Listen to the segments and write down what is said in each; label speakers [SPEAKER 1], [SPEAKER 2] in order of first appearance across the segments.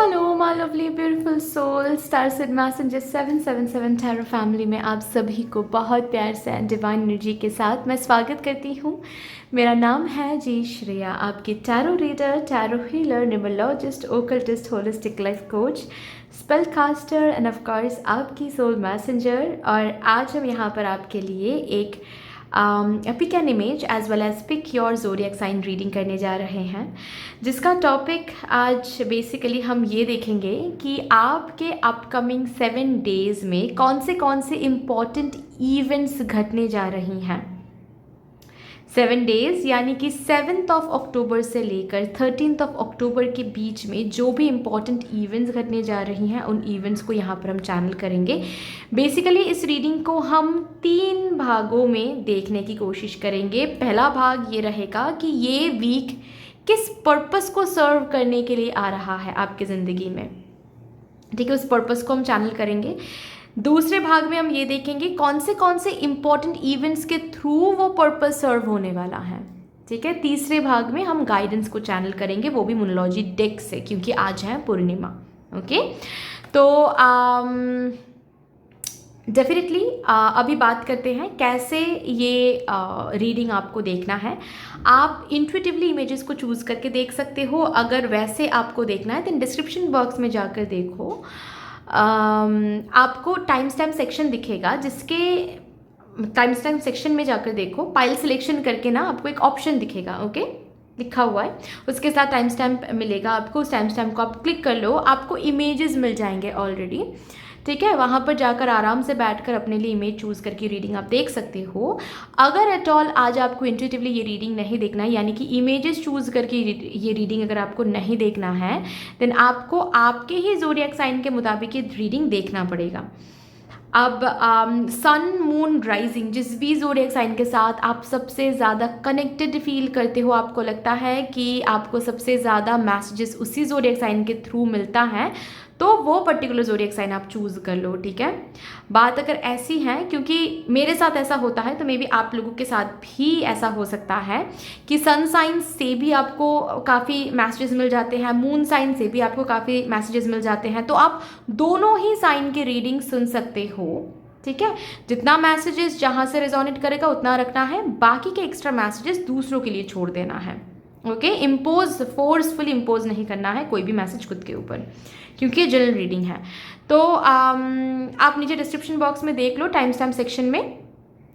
[SPEAKER 1] Hello my lovely beautiful soul star Sid messenger 777 tarot family में आप सभी को बहुत प्यार से एंड डिवाइन एनर्जी के साथ मैं स्वागत करती हूँ। मेरा नाम है जी श्रेया, आपकी tarot reader, tarot healer, numerologist, occultist, holistic life coach, spell caster and of course आपकी सोल मैसेंजर। और आज हम यहाँ पर आपके लिए एक pick an image as well as pick your zodiac sign reading करने जा रहे हैं, जिसका टॉपिक आज बेसिकली हम ये देखेंगे कि आपके अपकमिंग 7 डेज़ में कौन से इम्पॉर्टेंट इवेंट्स घटने जा रही हैं। 7 डेज़ यानी कि 7th ऑफ अक्टूबर से लेकर 13th ऑफ अक्टूबर के बीच में जो भी इम्पॉर्टेंट इवेंट्स घटने जा रही हैं उन इवेंट्स को यहाँ पर हम चैनल करेंगे। बेसिकली इस रीडिंग को हम 3 भागों में देखने की कोशिश करेंगे। पहला भाग ये रहेगा कि ये वीक किस पर्पस को सर्व करने के लिए आ रहा है आपकी ज़िंदगी में, ठीक है, उस पर्पस को हम चैनल करेंगे। दूसरे भाग में हम ये देखेंगे कौन से इम्पॉर्टेंट इवेंट्स के थ्रू वो पर्पस सर्व होने वाला है, ठीक है। तीसरे भाग में हम गाइडेंस को चैनल करेंगे, वो भी न्यूमरोलॉजी डेक से, क्योंकि आज है पूर्णिमा। ओके, तो डेफिनेटली अभी बात करते हैं कैसे ये रीडिंग आपको देखना है। आप इंट्यूटिवली इमेजेस को चूज़ करके देख सकते हो। अगर वैसे आपको देखना है तो डिस्क्रिप्शन बॉक्स में जाकर देखो, आपको टाइम स्टैम्प सेक्शन दिखेगा, जिसके टाइम स्टैम्प सेक्शन में जाकर देखो, पाइल सिलेक्शन करके ना आपको एक ऑप्शन दिखेगा, ओके, लिखा हुआ है, उसके साथ टाइम स्टैम्प मिलेगा आपको। उस टाइम स्टैम्प को आप क्लिक कर लो, आपको इमेजेस मिल जाएंगे ऑलरेडी, ठीक है। वहाँ पर जाकर आराम से बैठकर अपने लिए इमेज चूज़ करके रीडिंग आप देख सकते हो। अगर एट ऑल आज आपको इंट्यूटिवली ये रीडिंग नहीं देखना है, यानी कि इमेजेस चूज़ करके ये रीडिंग अगर आपको नहीं देखना है, देन आपको आपके ही ज़ोडिएक साइन के मुताबिक ये रीडिंग देखना पड़ेगा। अब सन मून राइजिंग, जिस भी ज़ोडिएक साइन के साथ आप सबसे ज़्यादा कनेक्टेड फील करते हो, आपको लगता है कि आपको सबसे ज़्यादा मैसेजेस उसी ज़ोडिएक साइन के थ्रू मिलता है, तो वो पर्टिकुलर ज़ोडिएक साइन आप चूज़ कर लो, ठीक है। बात अगर ऐसी है, क्योंकि मेरे साथ ऐसा होता है, तो मे बी आप लोगों के साथ भी ऐसा हो सकता है कि सन साइन से भी आपको काफ़ी मैसेजेस मिल जाते हैं, मून साइन से भी आपको काफ़ी मैसेजेस मिल जाते हैं, तो आप दोनों ही साइन की रीडिंग सुन सकते हो, ठीक है। जितना मैसेजेस जहाँ से रिजोनेट करेगा उतना रखना है, बाकी के एक्स्ट्रा मैसेजेस दूसरों के लिए छोड़ देना है, ओके। इम्पोज, फोर्सफुली इम्पोज नहीं करना है कोई भी मैसेज खुद के ऊपर, क्योंकि ये जनरल रीडिंग है। तो आप नीचे डिस्क्रिप्शन बॉक्स में देख लो, टाइम स्टैम्प सेक्शन में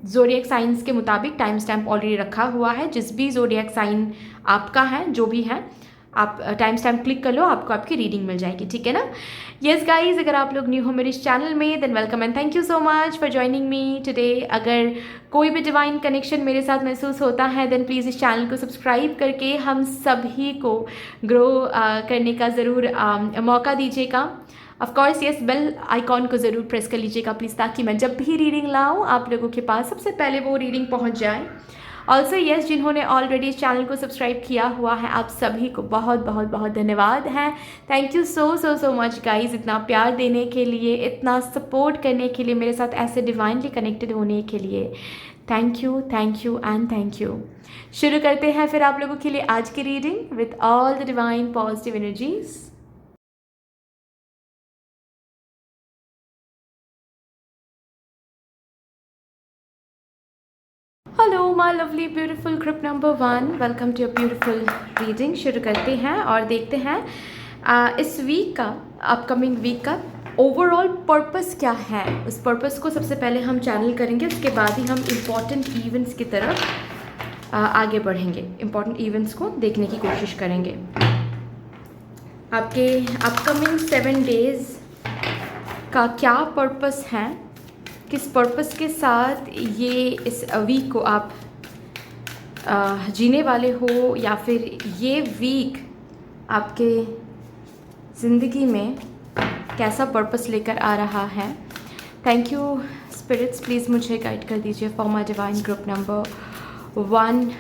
[SPEAKER 1] ज़ोडिएक साइंस के मुताबिक टाइम स्टैम्प ऑलरेडी रखा हुआ है। जिस भी ज़ोडिएक साइन आपका है, जो भी है, आप टाइम स्टैम्प क्लिक कर लो, आपको आपकी रीडिंग मिल जाएगी, ठीक है ना। यस गाइज, अगर आप लोग न्यू हो मेरे इस चैनल में, than welcome and thank you so much for joining me today. अगर कोई भी डिवाइन कनेक्शन मेरे साथ महसूस होता है, देन प्लीज़ इस चैनल को सब्सक्राइब करके हम सभी को ग्रो करने का ज़रूर मौका दीजिएगा। Of course yes, bell icon को ज़रूर प्रेस कर लीजिएगा प्लीज़, ताकि मैं जब भी रीडिंग लाऊं आप लोगों के पास सबसे पहले वो रीडिंग पहुंच जाए। ऑल्सो यस, जिन्होंने ऑलरेडी इस चैनल को सब्सक्राइब किया हुआ है, आप सभी को बहुत बहुत बहुत धन्यवाद है। Thank you so much guys, इतना प्यार देने के लिए, इतना सपोर्ट करने के लिए, मेरे साथ ऐसे डिवाइनली कनेक्टेड होने के लिए thank you and thank you. शुरू करते हैं फिर आप लोगों के लिए आज की reading with all the divine positive energies. Hello my lovely beautiful group number 1, welcome to your beautiful reading. शुरू करते हैं और देखते हैं इस वीक का, अपकमिंग वीक का ओवरऑल पर्पस क्या है। उस पर्पस को सबसे पहले हम चैनल करेंगे, उसके बाद ही हम इम्पॉर्टेंट इवेंट्स की तरफ आगे बढ़ेंगे, इम्पॉर्टेंट इवेंट्स को देखने की कोशिश करेंगे। आपके अपकमिंग 7 डेज़ का क्या पर्पस है, किस पर्पस के साथ ये इस वीक को आप जीने वाले हो, या फिर ये वीक आपके ज़िंदगी में कैसा पर्पस लेकर आ रहा है। थैंक यू स्पिरिट्स, प्लीज़ मुझे गाइड कर दीजिए for my divine group number 1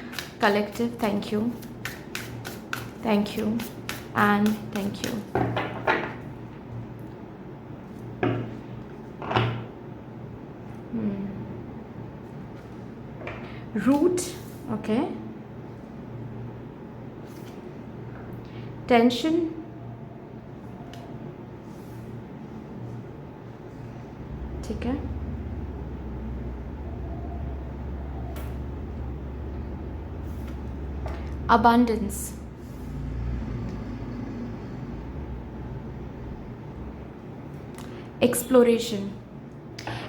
[SPEAKER 1] collective. Thank you and thank you. Root, okay. Tension, ठीक है। Abundance, exploration.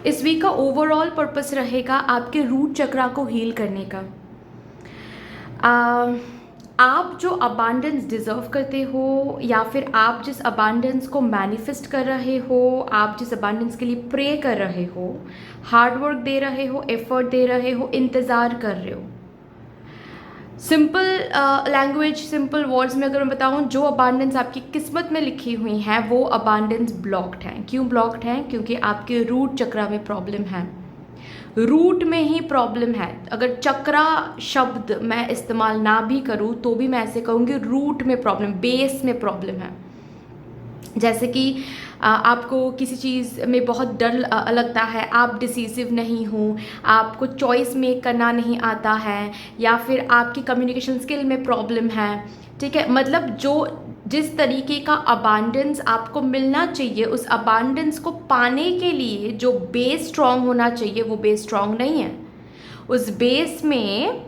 [SPEAKER 1] इस वीक का ओवरऑल पर्पस रहेगा आपके रूट चक्रा को हील करने का। आप जो अबांडेंस डिज़र्व करते हो, या फिर आप जिस अबांडेंस को मैनिफेस्ट कर रहे हो, आप जिस अबांडेंस के लिए प्रे कर रहे हो, हार्ड वर्क दे रहे हो, एफर्ट दे रहे हो, इंतज़ार कर रहे हो, सिंपल लैंग्वेज, सिंपल वर्ड्स में अगर मैं बताऊं, जो अबांडेंस आपकी किस्मत में लिखी हुई हैं वो अबांडेंस ब्लॉक्ड हैं। क्यों ब्लॉक्ड हैं? क्योंकि आपके रूट चक्रा में प्रॉब्लम है, रूट में ही प्रॉब्लम है। अगर चक्रा शब्द मैं इस्तेमाल ना भी करूं तो भी मैं ऐसे कहूँगी, रूट में प्रॉब्लम, बेस में प्रॉब्लम है। जैसे कि आपको किसी चीज़ में बहुत डर लगता है, आप डिसीसिव नहीं हो, आपको चॉइस मेक करना नहीं आता है, या फिर आपकी कम्युनिकेशन स्किल में प्रॉब्लम है, ठीक है। मतलब जो जिस तरीके का अबांडेंस आपको मिलना चाहिए, उस अबांडेंस को पाने के लिए जो बेस स्ट्रॉन्ग होना चाहिए वो बेस स्ट्रॉन्ग नहीं है। उस बेस में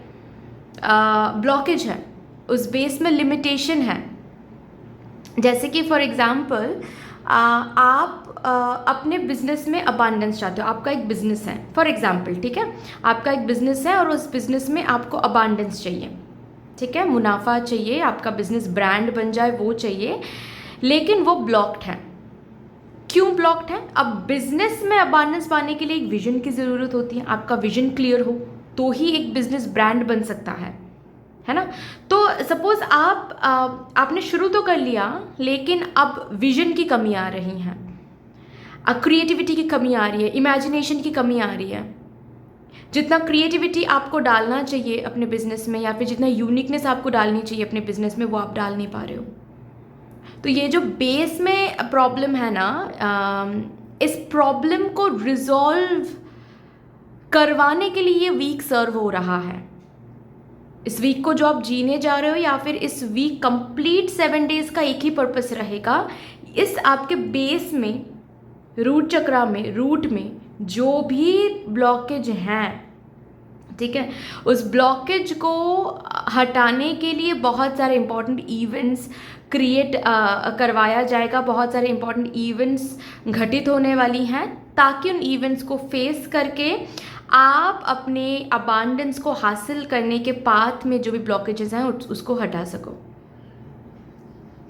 [SPEAKER 1] ब्लॉकेज है, उस बेस में लिमिटेशन है। जैसे कि फॉर एग्ज़ाम्पल आप अपने बिजनेस में अबांडेंस चाहते हो, आपका एक बिजनेस है फॉर एग्ज़ाम्पल, ठीक है। आपका एक बिजनेस है और उस बिजनेस में आपको अबांडेंस चाहिए, ठीक है, मुनाफा चाहिए, आपका बिजनेस ब्रांड बन जाए वो चाहिए, लेकिन वो ब्लॉक्ड है। क्यों ब्लॉक्ड है? अब बिजनेस में अबांडेंस पाने के लिए एक विजन की ज़रूरत होती है। आपका विजन क्लियर हो तो ही एक बिजनेस ब्रांड बन सकता है ना। तो सपोज आपने शुरू तो कर लिया, लेकिन अब विजन की कमी आ रही है, क्रिएटिविटी की कमी आ रही है, इमेजिनेशन की कमी आ रही है। जितना क्रिएटिविटी आपको डालना चाहिए अपने बिजनेस में, या फिर जितना यूनिकनेस आपको डालनी चाहिए अपने बिजनेस में, वो आप डाल नहीं पा रहे हो। तो ये जो बेस में प्रॉब्लम है ना, इस प्रॉब्लम को रिजॉल्व करवाने के लिए ये वीक सर्व हो रहा है। इस वीक को जो आप जीने जा रहे हो, या फिर इस वीक कंप्लीट 7 डेज का एक ही पर्पस रहेगा, इस आपके बेस में, रूट चक्रा में, रूट में जो भी ब्लॉकेज हैं, ठीक है, उस ब्लॉकेज को हटाने के लिए बहुत सारे इंपॉर्टेंट इवेंट्स क्रिएट करवाया जाएगा। बहुत सारे इंपॉर्टेंट इवेंट्स घटित होने वाली हैं, ताकि उन इवेंट्स को फेस करके आप अपने अबांडेंस को हासिल करने के पाथ में जो भी ब्लॉकेजेस हैं उसको हटा सको।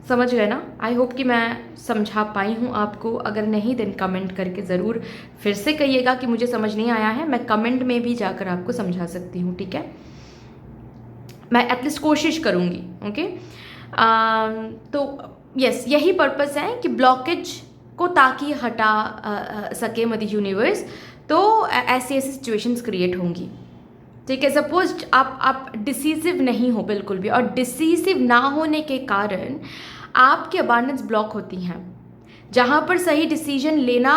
[SPEAKER 1] समझ गए ना? आई होप कि मैं समझा पाई हूँ आपको। अगर नहीं देन कमेंट करके ज़रूर फिर से कहिएगा कि मुझे समझ नहीं आया है। मैं कमेंट में भी जाकर आपको समझा सकती हूँ, ठीक है। मैं एटलीस्ट कोशिश करूँगी, ओके। तो यस, यही पर्पस है कि ब्लॉकेज को ताकि हटा सके मदर यूनिवर्स, तो ऐसी ऐसी सिचुएशंस क्रिएट होंगी, ठीक है। सपोज आप डिसीसिव नहीं हो बिल्कुल भी, और डिसीसिव ना होने के कारण आपकी अबांडेंस ब्लॉक होती हैं। जहाँ पर सही डिसीजन लेना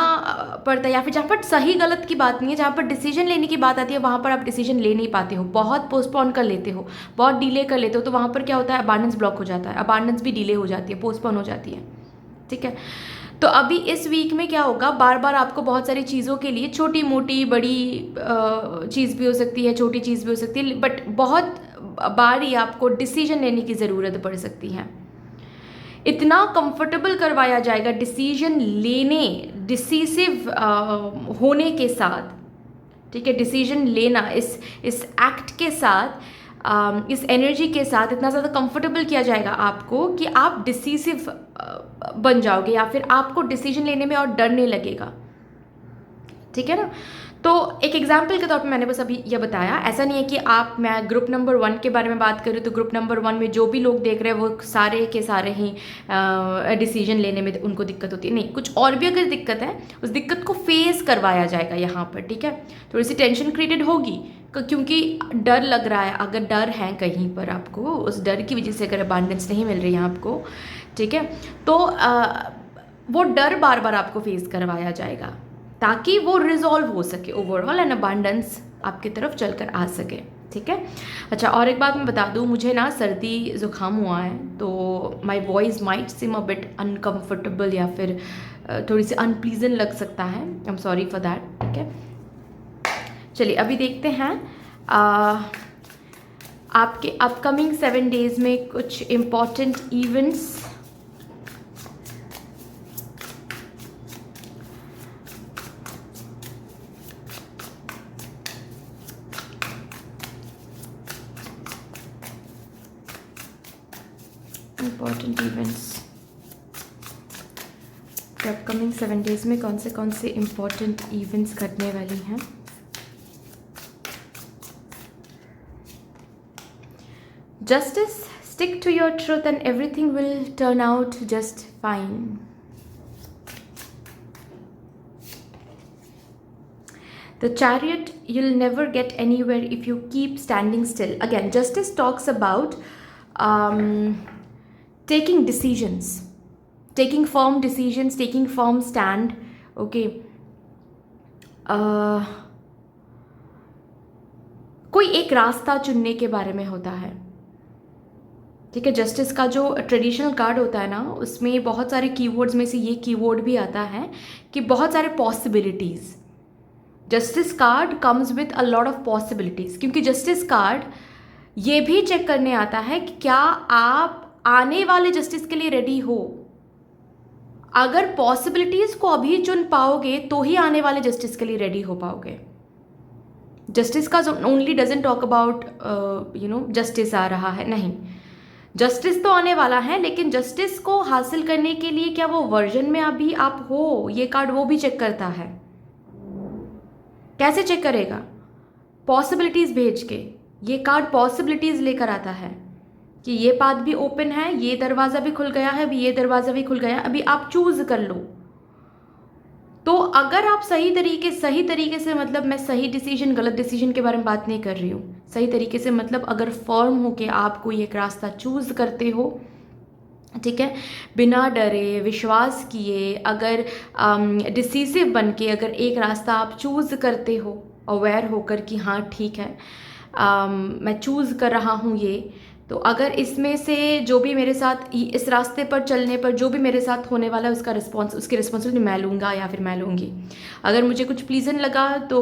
[SPEAKER 1] पड़ता है, या फिर जहाँ पर सही गलत की बात नहीं है, जहाँ पर डिसीजन लेने की बात आती है, वहाँ पर आप डिसीजन ले नहीं पाते हो, बहुत पोस्टपोन कर लेते हो, बहुत डिले कर लेते हो। तो वहाँ पर क्या होता है? अबांडेंस ब्लॉक हो जाता है, अबांडेंस भी डिले हो जाती है, पोस्टपोन हो जाती है, ठीक है। तो अभी इस वीक में क्या होगा, बार बार आपको बहुत सारी चीज़ों के लिए, छोटी मोटी बड़ी चीज़ भी हो सकती है, छोटी चीज़ भी हो सकती है, बट बहुत बार ही आपको डिसीजन लेने की ज़रूरत पड़ सकती है। इतना कंफर्टेबल करवाया जाएगा डिसीजन लेने, डिसीसिव होने के साथ, ठीक है, डिसीजन लेना, इस एक्ट के साथ, इस एनर्जी के साथ इतना ज़्यादा कंफर्टेबल किया जाएगा आपको कि आप डिसीसिव बन जाओगे, या फिर आपको डिसीजन लेने में और डर नहीं लगेगा, ठीक है ना। तो एक एग्जाम्पल के तौर पे मैंने बस अभी ये बताया। ऐसा नहीं है कि मैं ग्रुप नंबर 1 के बारे में बात करूँ तो ग्रुप नंबर 1 में जो भी लोग देख रहे हैं वो सारे के सारे ही डिसीजन लेने में उनको दिक्कत होती है। नहीं, कुछ और भी अगर दिक्कत है, उस दिक्कत को फेस करवाया जाएगा यहाँ पर, ठीक है। थोड़ी सी टेंशन क्रिएटेड होगी क्योंकि डर लग रहा है। अगर डर है कहीं पर आपको, उस डर की वजह से अगर अबांडेंस नहीं मिल रही है आपको, ठीक है, तो वो डर बार बार आपको फेस करवाया जाएगा ताकि वो रिजॉल्व हो सके ओवरऑल, एंड अबांडेंस आपकी तरफ चलकर आ सके, ठीक है। अच्छा, और एक बात मैं बता दूँ, मुझे ना सर्दी ज़ुकाम हुआ है, तो my voice might SIM a bit uncomfortable, या फिर थोड़ी सी अनप्लीजेंट लग सकता है। I am sorry for that. ठीक है, चलिए अभी देखते हैं आपके अपकमिंग 7 डेज में कुछ important events. Important events upcoming 7 days में कौन से इम्पॉर्टेंट इवेंट्स घटने वाली हैं। Justice, stick to your truth and everything will turn out just fine. The Chariot, you'll never get anywhere if you keep standing still. Again, Justice talks about taking decisions, taking firm decisions, taking firm stand. Okay. कोई एक रास्ता चुनने के बारे में होता है, ठीक है। जस्टिस का जो ट्रेडिशनल कार्ड होता है ना, उसमें बहुत सारे कीवर्ड्स में से ये कीवर्ड भी आता है कि बहुत सारे possibilities. Justice card comes with a lot of possibilities, क्योंकि जस्टिस कार्ड ये भी चेक करने आता है कि क्या आप आने वाले जस्टिस के लिए रेडी हो। अगर पॉसिबिलिटीज़ को अभी चुन पाओगे तो ही आने वाले जस्टिस के लिए रेडी हो पाओगे। जस्टिस का only doesn't talk about justice आ रहा है, नहीं, जस्टिस तो आने वाला है, लेकिन जस्टिस को हासिल करने के लिए क्या वो वर्जन में अभी आप हो, ये कार्ड वो भी चेक करता है। कैसे चेक करेगा? पॉसिबिलिटीज़ भेज के। ये कार्ड पॉसिबिलिटीज़ लेकर आता है कि ये पाथ भी ओपन है, ये दरवाज़ा भी खुल गया है, अभी ये दरवाज़ा भी खुल गया है, अभी आप चूज़ कर लो। तो अगर आप सही तरीके से मतलब मैं सही डिसीजन गलत डिसीजन के बारे में बात नहीं कर रही हूँ, सही तरीके से मतलब अगर फर्म हो के आप कोई एक रास्ता चूज़ करते हो, ठीक है, बिना डरे विश्वास किए, अगर डिसीसिव बन के अगर एक रास्ता आप चूज़ करते हो अवेयर होकर कि हाँ ठीक है मैं चूज़ कर रहा हूँ ये, तो अगर इसमें से जो भी मेरे साथ इस रास्ते पर चलने पर जो भी मेरे साथ होने वाला है उसकी रिस्पॉन्सिबिलिटी मैं लूँगा या फिर मैं लूँगी। अगर मुझे कुछ प्लीजेंट लगा तो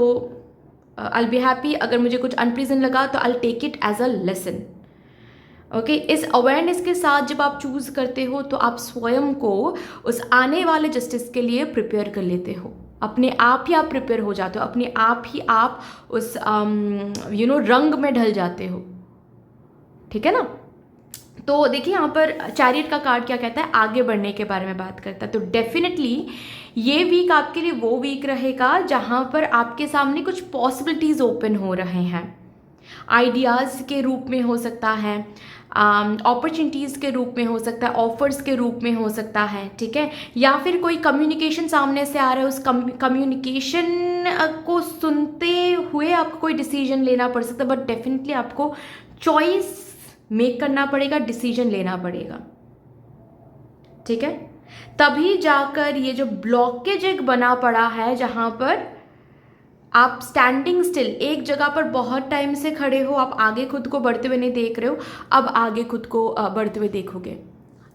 [SPEAKER 1] आई बी हैप्पी, अगर मुझे कुछ अनप्लीजेंट लगा तो I take it as a lesson. Okay, इस अवेयरनेस के साथ जब आप चूज़ करते हो तो आप स्वयं को उस आने वाले जस्टिस के लिए प्रिपेयर कर लेते हो, अपने आप ही आप प्रिपेयर हो जाते हो, अपने आप ही आप उस रंग में ढल जाते हो, ठीक है ना। तो देखिए यहाँ पर चैरियट का कार्ड क्या कहता है, आगे बढ़ने के बारे में बात करता है। तो डेफिनेटली ये वीक आपके लिए वो वीक रहेगा जहाँ पर आपके सामने कुछ पॉसिबिलिटीज़ ओपन हो रहे हैं। आइडियाज़ के रूप में हो सकता है, अपॉर्चुनिटीज़ के रूप में हो सकता है, ऑफर्स के रूप में हो सकता है, ठीक है, या फिर कोई कम्युनिकेशन सामने से आ रहा है, उस कम्युनिकेशन को सुनते हुए आपको कोई डिसीजन लेना पड़ सकता है। बट डेफिनेटली आपको चॉइस मेक करना पड़ेगा, डिसीजन लेना पड़ेगा, ठीक है। तभी जाकर ये जो ब्लॉकेज एक बना पड़ा है जहां पर आप स्टैंडिंग स्टिल एक जगह पर बहुत टाइम से खड़े हो, आप आगे खुद को बढ़ते हुए नहीं देख रहे हो, अब आगे खुद को बढ़ते हुए देखोगे।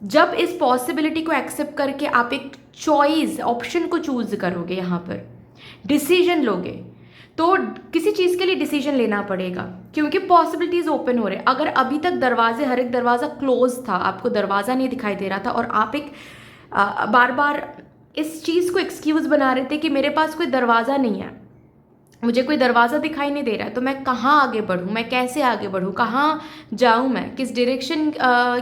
[SPEAKER 1] जब इस पॉसिबिलिटी को एक्सेप्ट करके आप एक चॉइस ऑप्शन को चूज करोगे, यहाँ पर डिसीजन लोगे, तो किसी चीज़ के लिए डिसीजन लेना पड़ेगा क्योंकि पॉसिबिलिटीज़ ओपन हो रहे। अगर अभी तक हर एक दरवाज़ा क्लोज था, आपको दरवाज़ा नहीं दिखाई दे रहा था और आप एक बार बार इस चीज़ को एक्सक्यूज़ बना रहे थे कि मेरे पास कोई दरवाज़ा नहीं है, मुझे कोई दरवाज़ा दिखाई नहीं दे रहा है, तो मैं कहाँ आगे बढ़ूँ, मैं कैसे आगे बढ़ूँ, कहाँ जाऊँ, मैं किस डायरेक्शन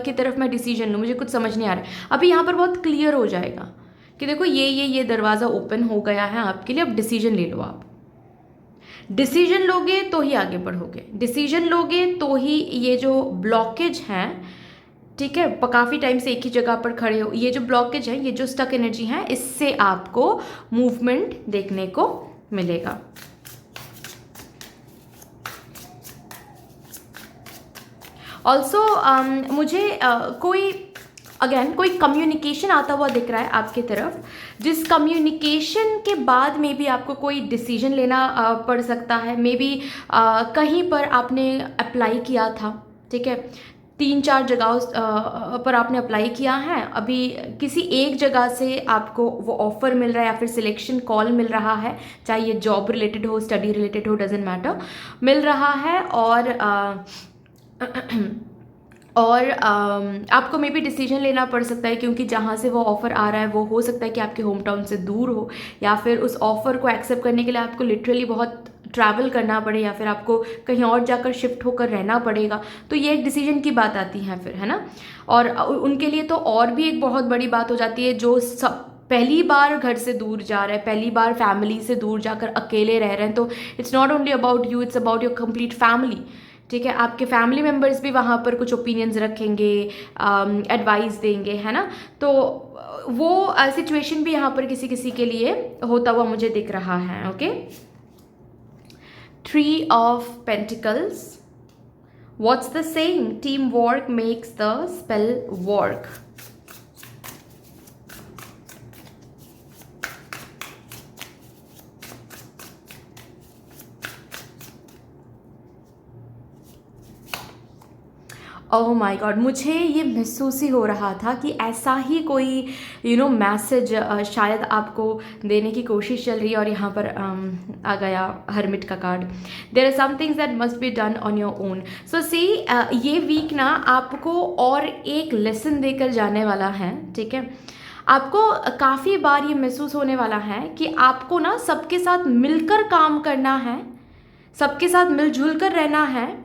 [SPEAKER 1] की तरफ मैं डिसीजन लूँ, मुझे कुछ समझ नहीं आ रहा है। अभी यहाँ पर बहुत क्लियर हो जाएगा कि देखो ये दरवाज़ा ओपन हो गया है आपके लिए, अब डिसीजन ले लो। आप डिसीजन लोगे तो ही आगे बढ़ोगे, डिसीजन लोगे तो ही ये जो ब्लॉकेज है, ठीक है, काफ़ी टाइम से एक ही जगह पर खड़े हो, ये जो ब्लॉकेज है, ये जो स्टक एनर्जी है, इससे आपको मूवमेंट देखने को मिलेगा। ऑल्सो मुझे कोई कम्युनिकेशन आता हुआ दिख रहा है आपकी तरफ, जिस कम्युनिकेशन के बाद में भी आपको कोई डिसीजन लेना पड़ सकता है। मे बी कहीं पर आपने अप्लाई किया था, ठीक है, 3-4 जगहों पर आपने अप्लाई किया है, अभी किसी एक जगह से आपको वो ऑफ़र मिल रहा है या फिर सिलेक्शन कॉल मिल रहा है, चाहे ये जॉब रिलेटेड हो, स्टडी रिलेटेड हो, डजेंट मैटर, मिल रहा है। और आपको मे बी डिसीजन लेना पड़ सकता है, क्योंकि जहाँ से वो ऑफ़र आ रहा है वो हो सकता है कि आपके होम टाउन से दूर हो, या फिर उस ऑफ़र को एक्सेप्ट करने के लिए आपको लिटरली बहुत ट्रैवल करना पड़े, या फिर आपको कहीं और जाकर शिफ्ट होकर रहना पड़ेगा। तो ये एक डिसीजन की बात आती है फिर, है ना। और उनके लिए तो और भी एक बहुत बड़ी बात हो जाती है, जो सब पहली बार घर से दूर जा रहे हैं, पहली बार फैमिली से दूर जाकर अकेले रह रहे हैं। तो it's not only about you, it's about your complete family. ठीक है, आपके फैमिली मेम्बर्स भी वहाँ पर कुछ ओपिनियंस रखेंगे, एडवाइस देंगे, है ना। तो वो सिचुएशन भी यहाँ पर किसी किसी के लिए होता हुआ मुझे दिख रहा है। Okay, 3 of Pentacles. What's the saying? Teamwork makes the spell work. Oh my God, मुझे ये महसूस ही हो रहा था कि ऐसा ही कोई मैसेज शायद आपको देने की कोशिश चल रही है। और यहाँ पर आ गया हर्मिट का card. There are some things that must be done on your own. So see, ये वीक ना आपको और एक लेसन देकर जाने वाला है। ठीक है, आपको काफ़ी बार ये महसूस होने वाला है कि आपको ना सबके साथ मिलकर काम करना है, सबके साथ मिलजुल कर रहना है,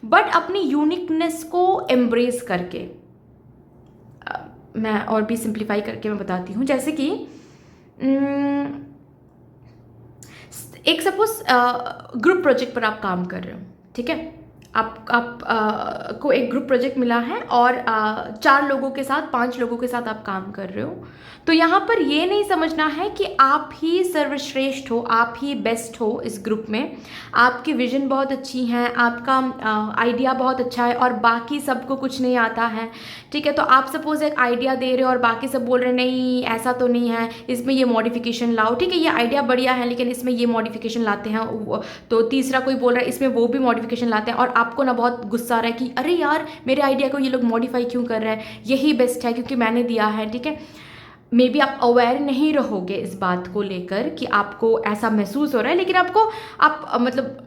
[SPEAKER 1] बट अपनी यूनिकनेस को एम्ब्रेस करके। मैं और भी सिंप्लीफाई करके मैं बताती हूँ। जैसे कि एक सपोज ग्रुप प्रोजेक्ट पर आप काम कर रहे हो। ठीक है, आप को एक ग्रुप प्रोजेक्ट मिला है और 4 लोगों के साथ, 5 लोगों के साथ आप काम कर रहे हो। तो यहाँ पर ये नहीं समझना है कि आप ही सर्वश्रेष्ठ हो, आप ही बेस्ट हो इस ग्रुप में। आपकी विजन बहुत अच्छी है, आपका आइडिया बहुत अच्छा है और बाकी सबको कुछ नहीं आता है। ठीक है, तो आप सपोज एक आइडिया दे रहे हो और बाकी सब बोल रहे हैं नहीं ऐसा तो नहीं है, इसमें ये मॉडिफिकेशन लाओ। ठीक है, ये आइडिया बढ़िया है लेकिन इसमें ये मॉडिफिकेशन लाते हैं। तो तीसरा कोई बोल रहा है इसमें वो भी मॉडिफिकेशन लाते हैं, और आपको ना बहुत गुस्सा आ रहा है कि अरे यार मेरे आइडिया को ये लोग मॉडिफाई क्यों कर रहे हैं, यही बेस्ट है क्योंकि मैंने दिया है। ठीक है, मे बी आप अवेयर नहीं रहोगे इस बात को लेकर कि आपको ऐसा महसूस हो रहा है, लेकिन आपको मतलब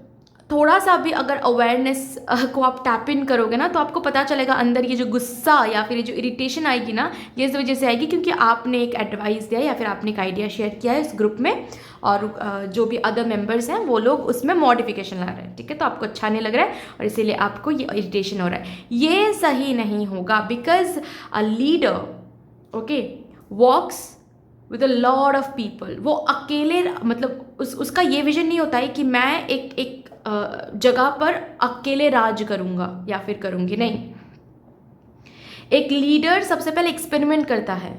[SPEAKER 1] थोड़ा सा भी अगर अवेयरनेस को आप टैप इन करोगे ना, तो आपको पता चलेगा अंदर ये जो गुस्सा या फिर ये जो इरिटेशन आएगी ना, ये इस वजह से आएगी क्योंकि आपने एक एडवाइस दिया या फिर आपने एक आइडिया शेयर किया है इस ग्रुप में, और जो भी अदर मेंबर्स हैं वो लोग उसमें मॉडिफिकेशन ला रहे हैं। ठीक है, तो आपको अच्छा नहीं लग रहा है और इसीलिए आपको ये इरिटेशन हो रहा है। ये सही नहीं होगा, because a leader okay walks with a lot of people. वो अकेले मतलब उसका ये विजन नहीं होता है कि मैं एक जगह पर अकेले राज करूँगा या फिर करूँगी, नहीं। एक लीडर सबसे पहले एक्सपेरिमेंट करता है।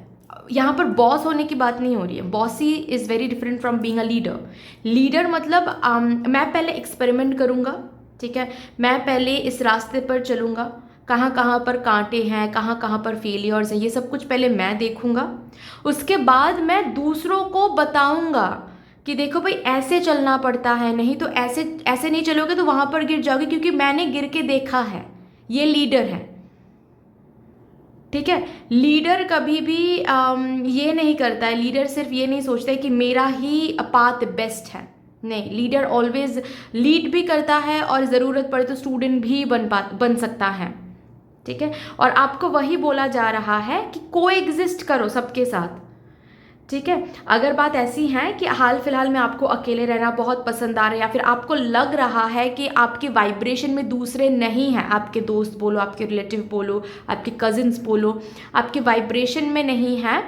[SPEAKER 1] यहाँ पर बॉस होने की बात नहीं हो रही है, bossy is very different from being a leader. Leader मतलब मैं पहले एक्सपेरिमेंट करूँगा। ठीक है, मैं पहले इस रास्ते पर चलूँगा, कहाँ कहाँ पर कांटे हैं, कहाँ कहाँ पर फेलियर्स हैं, ये सब कुछ पहले मैं देखूँगा। उसके बाद मैं दूसरों को बताऊँगा कि देखो भाई ऐसे चलना पड़ता है, नहीं तो ऐसे ऐसे नहीं चलोगे तो वहाँ पर गिर जाओगे, क्योंकि मैंने गिर के देखा है। ये लीडर है। ठीक है, लीडर कभी भी ये नहीं करता है, लीडर सिर्फ ये नहीं सोचता है कि मेरा ही पाथ बेस्ट है, नहीं। लीडर ऑलवेज लीड भी करता है और ज़रूरत पड़े तो स्टूडेंट भी बन सकता है। ठीक है, और आपको वही बोला जा रहा है कि कोएग्जिस्ट करो सबके साथ। ठीक है, अगर बात ऐसी है कि हाल फिलहाल में आपको अकेले रहना बहुत पसंद आ रहा है, या फिर आपको लग रहा है कि आपके वाइब्रेशन में दूसरे नहीं हैं, आपके दोस्त बोलो, आपके रिलेटिव बोलो, आपके कजिन्स बोलो, आपके वाइब्रेशन में नहीं है,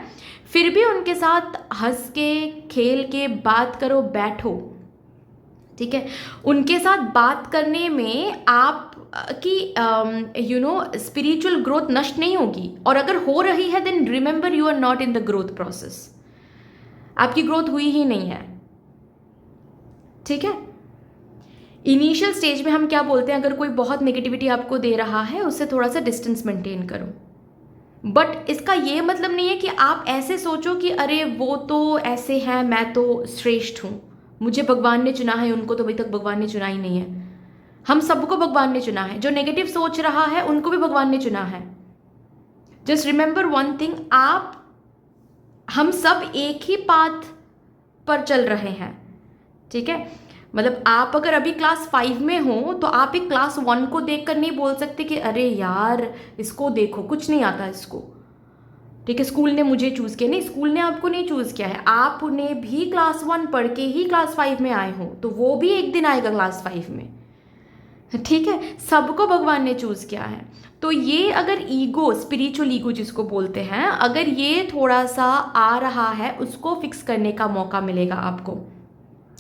[SPEAKER 1] फिर भी उनके साथ हंस के खेल के बात करो, बैठो। ठीक है, उनके साथ बात करने में आप की स्पिरिचुअल ग्रोथ नष्ट नहीं होगी, और अगर हो रही है then remember you are not in the growth process. आपकी ग्रोथ हुई ही नहीं है। ठीक है, इनिशियल स्टेज में हम क्या बोलते हैं, अगर कोई बहुत नेगेटिविटी आपको दे रहा है उससे थोड़ा सा डिस्टेंस मेंटेन करो। बट इसका ये मतलब नहीं है कि आप ऐसे सोचो कि अरे वो तो ऐसे हैं, मैं तो श्रेष्ठ हूँ, मुझे भगवान ने चुना है, उनको तो अभी तक भगवान ने चुना ही नहीं है। हम सबको भगवान ने चुना है, जो नेगेटिव सोच रहा है उनको भी भगवान ने चुना है। जस्ट रिमेंबर वन थिंग, हम सब एक ही पाथ पर चल रहे हैं, ठीक है। मतलब आप अगर अभी क्लास 5 में हो तो आप एक क्लास 1 को देखकर नहीं बोल सकते कि अरे यार इसको देखो कुछ नहीं आता इसको, ठीक है, स्कूल ने मुझे चूज़ किया। नहीं, स्कूल ने आपको नहीं चूज़ किया है, आपने भी क्लास 1 पढ़ के ही क्लास 5 में आए हो, तो वो भी एक दिन आएगा क्लास 5 में, ठीक है। सबको भगवान ने चूज़ किया है। तो ये अगर ईगो, स्पिरिचुअल ईगो जिसको बोलते हैं, अगर ये थोड़ा सा आ रहा है, उसको फिक्स करने का मौका मिलेगा आपको,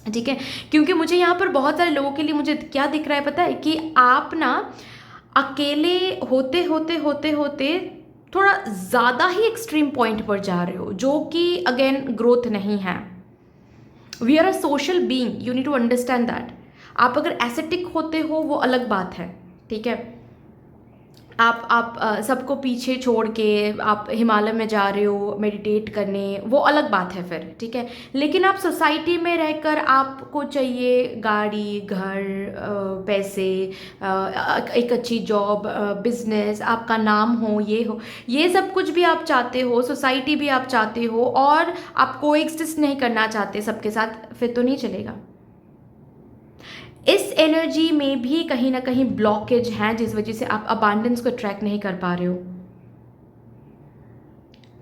[SPEAKER 1] ठीक है। क्योंकि मुझे यहाँ पर बहुत सारे लोगों के लिए मुझे क्या दिख रहा है पता है, कि आप ना अकेले होते होते होते होते थोड़ा ज़्यादा ही एक्सट्रीम पॉइंट पर जा रहे हो, जो कि अगेन ग्रोथ नहीं है। We are a social being, you need to understand that. आप अगर एसेटिक होते हो वो अलग बात है, ठीक है। आप सबको पीछे छोड़ के आप हिमालय में जा रहे हो मेडिटेट करने, वो अलग बात है फिर, ठीक है। लेकिन आप सोसाइटी में रहकर आपको चाहिए गाड़ी, घर, पैसे, एक अच्छी जॉब, बिजनेस, आपका नाम हो, ये सब कुछ भी आप चाहते हो, सोसाइटी भी आप चाहते हो, और आप कोएग्जिस्ट नहीं करना चाहते सबके साथ, फिर तो नहीं चलेगा। इस एनर्जी में भी कहीं ना कहीं ब्लॉकेज है, जिस वजह से आप अबांडेंस को ट्रैक नहीं कर पा रहे हो,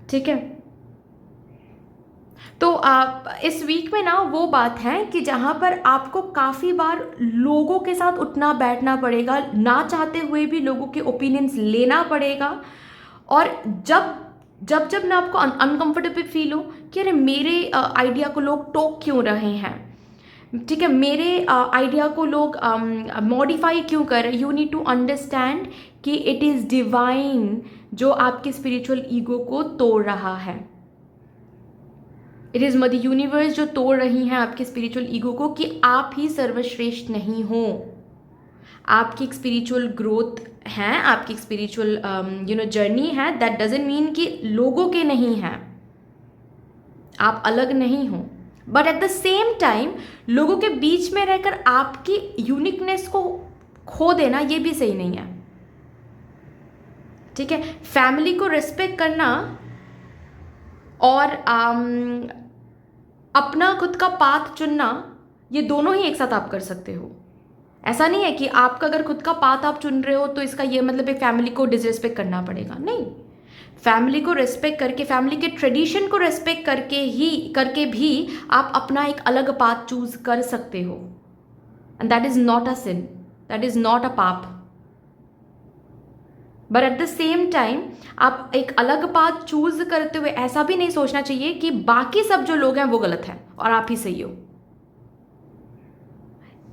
[SPEAKER 1] ठीक है। तो आप इस वीक में ना वो बात है कि जहाँ पर आपको काफ़ी बार लोगों के साथ उठना बैठना पड़ेगा, ना चाहते हुए भी लोगों के ओपिनियंस लेना पड़ेगा। और जब जब जब ना आपको अनकंफर्टेबल फील हो कि अरे मेरे आइडिया को लोग टोक क्यों रहे हैं, ठीक है, मेरे आइडिया को लोग मॉडिफाई क्यों कर रहे, यू नीड टू अंडरस्टैंड कि इट इज़ डिवाइन जो आपके स्पिरिचुअल ईगो को तोड़ रहा है। इट इज़ मदर यूनिवर्स जो तोड़ रही हैं आपके स्पिरिचुअल ईगो को, कि आप ही सर्वश्रेष्ठ नहीं हो। आपकी एक स्पिरिचुअल ग्रोथ है, आपकी एक स्पिरिचुअल जर्नी है, दैट डजेंट मीन कि लोगों के नहीं हैं, आप अलग नहीं हो। But at the same time लोगों के बीच में रहकर आपकी यूनिकनेस को खो देना, ये भी सही नहीं है, ठीक है। फैमिली को रिस्पेक्ट करना और अपना खुद का पाथ चुनना, ये दोनों ही एक साथ आप कर सकते हो। ऐसा नहीं है कि आपका अगर खुद का पाथ आप चुन रहे हो तो इसका ये मतलब एक फैमिली को डिसरिस्पेक्ट करना पड़ेगा, नहीं। फैमिली को रेस्पेक्ट करके, फैमिली के ट्रेडिशन को रेस्पेक्ट करके भी आप अपना एक अलग पाथ चूज कर सकते हो, and that is not a sin, that is not a पाप। But at the same time आप एक अलग पाथ चूज करते हुए ऐसा भी नहीं सोचना चाहिए कि बाकी सब जो लोग हैं वो गलत हैं और आप ही सही हो।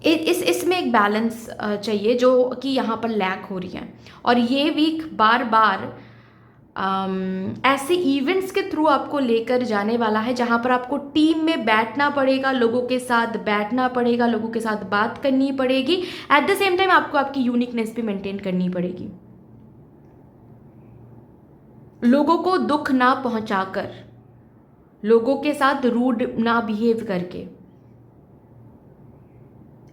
[SPEAKER 1] इसमें एक बैलेंस चाहिए, जो कि यहाँ पर लैक हो रही है। और ये वीक बार बार ऐसे इवेंट्स के थ्रू आपको लेकर जाने वाला है, जहाँ पर आपको टीम में बैठना पड़ेगा, लोगों के साथ बैठना पड़ेगा, लोगों के साथ बात करनी पड़ेगी, एट द सेम टाइम आपको आपकी यूनिकनेस भी मेंटेन करनी पड़ेगी। लोगों को दुख ना पहुंचाकर, लोगों के साथ रूड ना बिहेव करके,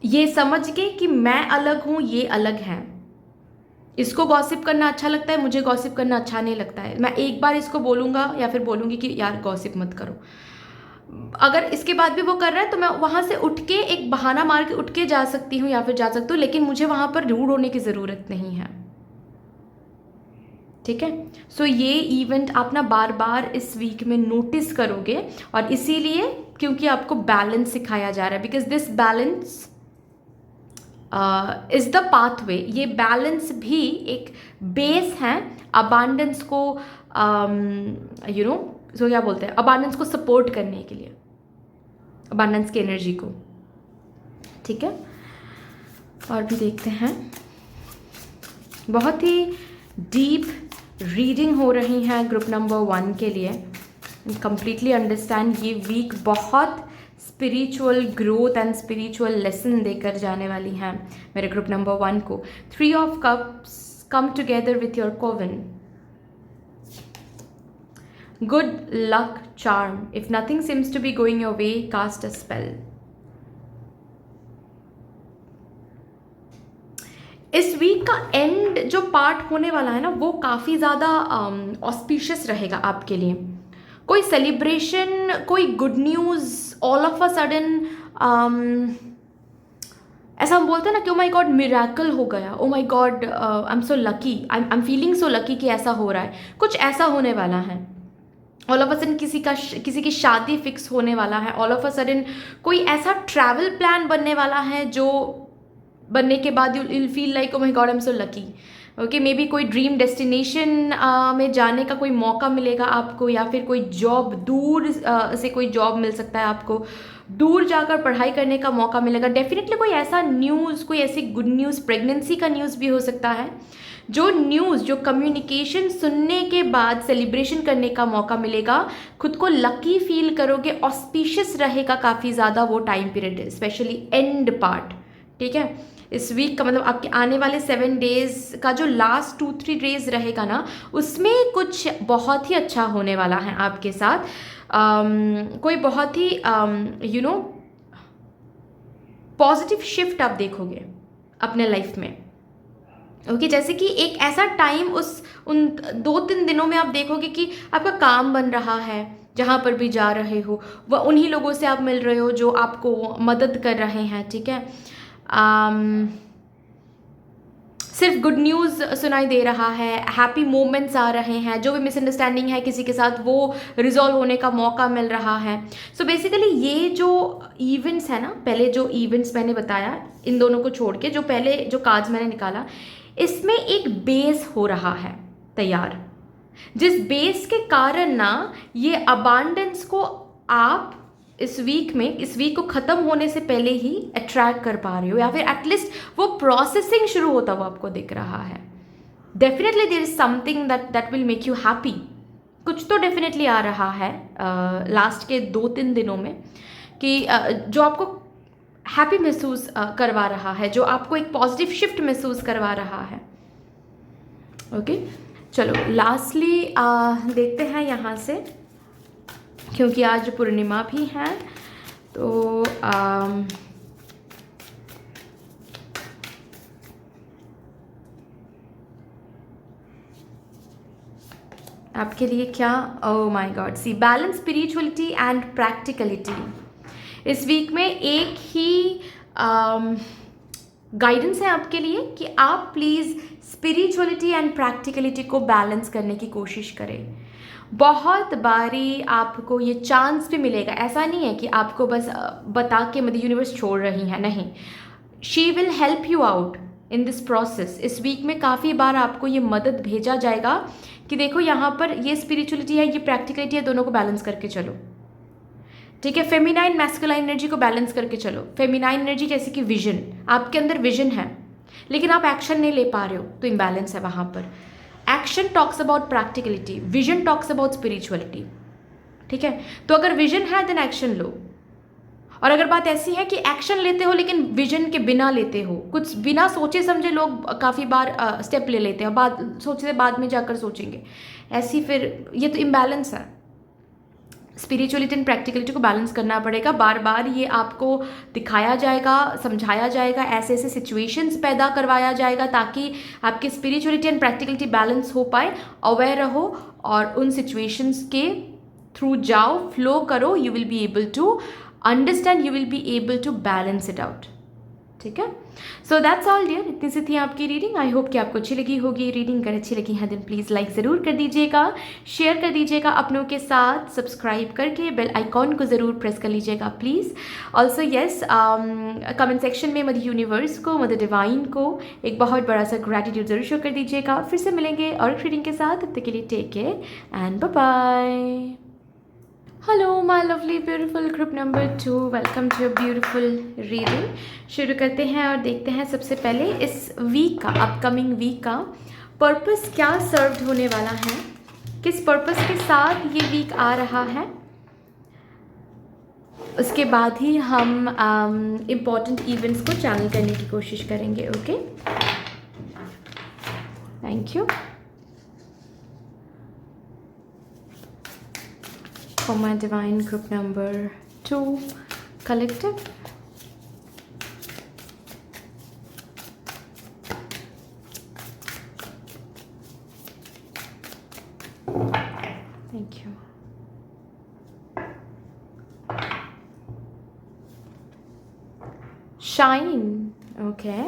[SPEAKER 1] ये समझ के कि मैं अलग हूं, ये अलग है। इसको गॉसिप करना अच्छा लगता है, मुझे गॉसिप करना अच्छा नहीं लगता है। मैं एक बार इसको बोलूँगा या फिर बोलूँगी कि यार गॉसिप मत करो, अगर इसके बाद भी वो कर रहा है तो मैं वहाँ से उठ के एक बहाना मार के उठ के जा सकती हूँ या फिर जा सकती हूँ, लेकिन मुझे वहाँ पर रूड होने की ज़रूरत नहीं है, ठीक है। सो ये इवेंट आप ना बार बार इस वीक में नोटिस करोगे, और इसीलिए क्योंकि आपको बैलेंस सिखाया जा रहा है, because this balance is the pathway. ये बैलेंस भी एक बेस है अबांडेंस को, सो क्या बोलते हैं, अबांडेंस को सपोर्ट करने के लिए, अबांडेंस की एनर्जी को, ठीक है। और भी देखते हैं, बहुत ही डीप रीडिंग हो रही है ग्रुप नंबर 1 के लिए। कंप्लीटली अंडरस्टैंड, ये वीक बहुत spiritual growth and spiritual lesson देकर जाने वाली हैं मेरे ग्रुप नंबर 1 को। 3 of cups, come together with your coven, good luck charm, if nothing seems to be going your way, cast a spell. का end जो पार्ट होने वाला है ना, वो काफ़ी ज़्यादा ऑस्पिशियस रहेगा आपके लिए। कोई सेलिब्रेशन, कोई good news all of a sudden, ऐसा हम बोलते हैं ना कि ओ माई गॉड मिरेकल हो गया, oh my God I am so lucky, I am feeling so lucky कि ऐसा हो रहा है, कुछ ऐसा होने वाला है। ऑल ऑफ अ सडन किसी की शादी फिक्स होने वाला है, ऑल ऑफ अ सडन कोई ऐसा ट्रैवल प्लान बनने वाला है जो बनने के बाद you will feel like oh my God I am so lucky. Okay, maybe कोई ड्रीम डेस्टिनेशन में जाने का कोई मौका मिलेगा आपको, या फिर कोई जॉब दूर से कोई जॉब मिल सकता है आपको, दूर जाकर पढ़ाई करने का मौका मिलेगा। डेफिनेटली कोई ऐसा न्यूज़, कोई ऐसी गुड न्यूज़, प्रेगनेंसी का न्यूज़ भी हो सकता है। जो न्यूज़, जो कम्युनिकेशन सुनने के बाद सेलिब्रेशन करने का मौका मिलेगा, खुद को लकी फील करोगे, ऑस्पिशियस रहेगा काफ़ी ज़्यादा वो time period, specially and part. ठीक है, इस वीक का मतलब आपके आने वाले 7 डेज़ का जो लास्ट 2-3 डेज रहेगा ना, उसमें कुछ बहुत ही अच्छा होने वाला है आपके साथ। कोई बहुत ही यू नो पॉजिटिव शिफ्ट आप देखोगे अपने लाइफ में। ओके, जैसे कि एक ऐसा टाइम उन 2-3 दिनों में आप देखोगे कि आपका काम बन रहा है, जहाँ पर भी जा रहे हो वह उन्हीं लोगों से आप मिल रहे हो जो आपको मदद कर रहे हैं। ठीक है, सिर्फ गुड न्यूज़ सुनाई दे रहा है, हैप्पी मोमेंट्स आ रहे हैं, जो भी मिसअंडरस्टैंडिंग है किसी के साथ वो रिजॉल्व होने का मौका मिल रहा है। सो बेसिकली ये जो इवेंट्स है ना, पहले जो इवेंट्स मैंने बताया इन दोनों को छोड़ के, जो पहले जो कार्ड्स मैंने निकाला, इसमें एक बेस हो रहा है तैयार, जिस बेस के कारण ना ये अबांडेंस को आप इस वीक को ख़त्म होने से पहले ही अट्रैक्ट कर पा रहे हो, या फिर एटलीस्ट वो प्रोसेसिंग शुरू होता हुआ आपको दिख रहा है। Definitely there is something that will make you happy. कुछ तो डेफिनेटली आ रहा है लास्ट के 2-3 दिनों में, कि जो आपको हैप्पी महसूस करवा रहा है, जो आपको एक पॉजिटिव शिफ्ट महसूस करवा रहा है। ओके, चलो लास्टली देखते हैं यहाँ से, क्योंकि आज पूर्णिमा भी है, तो आपके लिए क्या, oh my God, see balance spirituality and practicality. इस वीक में एक ही गाइडेंस है आपके लिए कि आप प्लीज़ स्पिरिचुअलिटी एंड प्रैक्टिकलिटी को बैलेंस करने की कोशिश करें। बहुत बारी आपको ये चांस भी मिलेगा, ऐसा नहीं है कि आपको बस बता के मदर यूनिवर्स छोड़ रही है, नहीं, she will help you out in this process. इस वीक में काफ़ी बार आपको ये मदद भेजा जाएगा कि देखो यहाँ पर ये स्पिरिचुअलिटी है, ये प्रैक्टिकलिटी है, दोनों को बैलेंस करके चलो। ठीक है, फेमिनाइन मैस्कुलाइन एनर्जी को बैलेंस करके चलो। फेमिनाइन एनर्जी जैसे कि विजन, आपके अंदर विजन है लेकिन आप एक्शन नहीं ले पा रहे हो, तो इम्बैलेंस है वहाँ पर। Action talks about practicality, vision talks about spirituality. ठीक है, तो अगर विजन है देन एक्शन लो, और अगर बात ऐसी है कि एक्शन लेते हो लेकिन विजन के बिना लेते हो, कुछ बिना सोचे समझे लोग काफ़ी बार स्टेप ले लेते हैं, बाद में जाकर सोचेंगे, ऐसी फिर ये तो इम्बैलेंस है। स्पिरिचुअलिटी एंड प्रैक्टिकलिटी को बैलेंस करना पड़ेगा। बार बार ये आपको दिखाया जाएगा, समझाया जाएगा, ऐसे ऐसे सिचुएशंस पैदा करवाया जाएगा ताकि आपकी स्पिरिचुअलिटी एंड प्रैक्टिकलिटी बैलेंस हो पाए। अवेयर रहो और उन सिचुएशंस के थ्रू जाओ, फ्लो करो, you will be able to understand, you will be able to balance it out. ठीक है, सो दैट्स ऑल डियर, इतनी सी थी आपकी रीडिंग। आई होप कि आपको अच्छी लगी होगी रीडिंग। अगर अच्छी लगी है देन प्लीज़ लाइक ज़रूर कर दीजिएगा, शेयर कर दीजिएगा अपनों के साथ, सब्सक्राइब करके बेल आइकॉन को ज़रूर प्रेस कर लीजिएगा please. Also yes, comment section में मदर यूनिवर्स को, मदर डिवाइन को एक बहुत बड़ा सा ग्रैटिट्यूड ज़रूर शो कर दीजिएगा। फिर से मिलेंगे और रीडिंग के साथ, तब तक के लिए take care and bye bye. Hello my lovely beautiful group number 2, welcome to your beautiful reading. शुरू करते हैं और देखते हैं सबसे पहले इस वीक का, अपकमिंग वीक का पर्पस क्या सर्व्ड होने वाला है, किस पर्पस के साथ ये वीक आ रहा है। उसके बाद ही हम इम्पॉर्टेंट इवेंट्स को चैनल करने की कोशिश करेंगे। Okay, thank you for my divine group number 2 collective. Thank you. Shine, okay.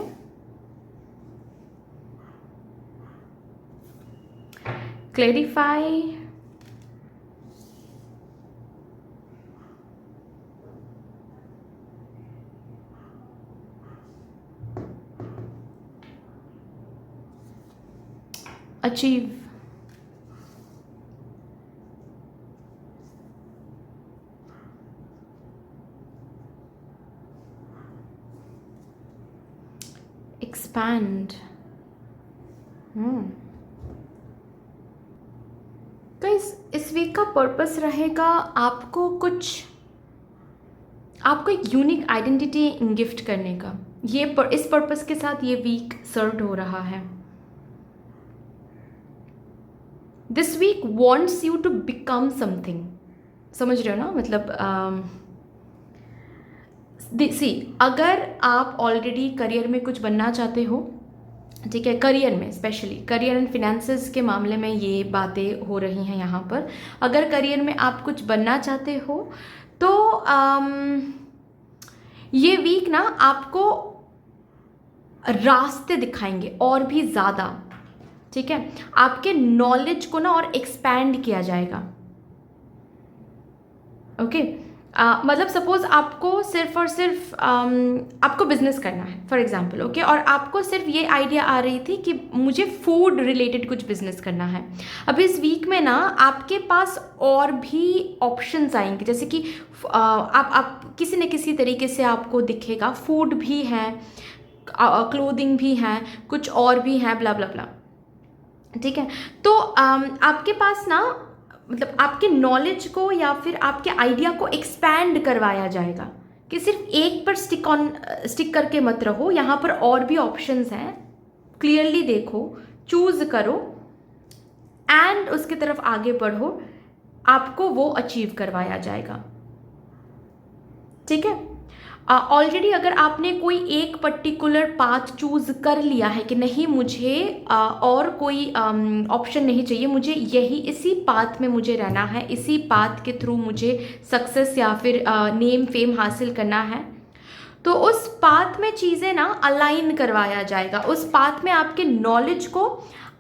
[SPEAKER 1] Clarify, achieve, expand. तो इस वीक का पर्पस रहेगा आपको एक यूनिक आइडेंटिटी गिफ्ट करने का। इस पर्पस के साथ ये वीक सर्व हो रहा है। This week wants you to become something, समझ रहे हो ना? मतलब सी, अगर आप ऑलरेडी करियर में कुछ बनना चाहते हो, ठीक है, करियर में स्पेशली करियर एंड फिनेंसेस के मामले में ये बातें हो रही हैं यहाँ पर। अगर करियर में आप कुछ बनना चाहते हो तो ये वीक ना आपको रास्ते दिखाएंगे और भी ज़्यादा, ठीक है। आपके नॉलेज को ना और एक्सपैंड किया जाएगा, ओके। मतलब सपोज आपको सिर्फ और सिर्फ आपको बिजनेस करना है फॉर एग्जांपल, ओके, और आपको सिर्फ ये आइडिया आ रही थी कि मुझे फूड रिलेटेड कुछ बिजनेस करना है। अब इस वीक में ना आपके पास और भी ऑप्शंस आएंगे, जैसे कि आप किसी न किसी तरीके से आपको दिखेगा फूड भी है, क्लोथिंग भी है, कुछ और भी है, ब्ला ब्ला ब्ला, ठीक है। तो आपके पास ना मतलब आपके नॉलेज को या फिर आपके आइडिया को एक्सपैंड करवाया जाएगा कि सिर्फ एक पर स्टिक करके मत रहो, यहाँ पर और भी ऑप्शंस हैं, क्लियरली देखो, चूज करो एंड उसकी तरफ आगे बढ़ो, आपको वो अचीव करवाया जाएगा, ठीक है। ऑलरेडी अगर आपने कोई एक पर्टिकुलर पाथ चूज कर लिया है कि नहीं मुझे और कोई ऑप्शन नहीं चाहिए, मुझे इसी पाथ में मुझे रहना है, इसी पाथ के थ्रू मुझे सक्सेस या फिर नेम फेम हासिल करना है, तो उस पाथ में चीज़ें ना अलाइन करवाया जाएगा। उस पाथ में आपके नॉलेज को,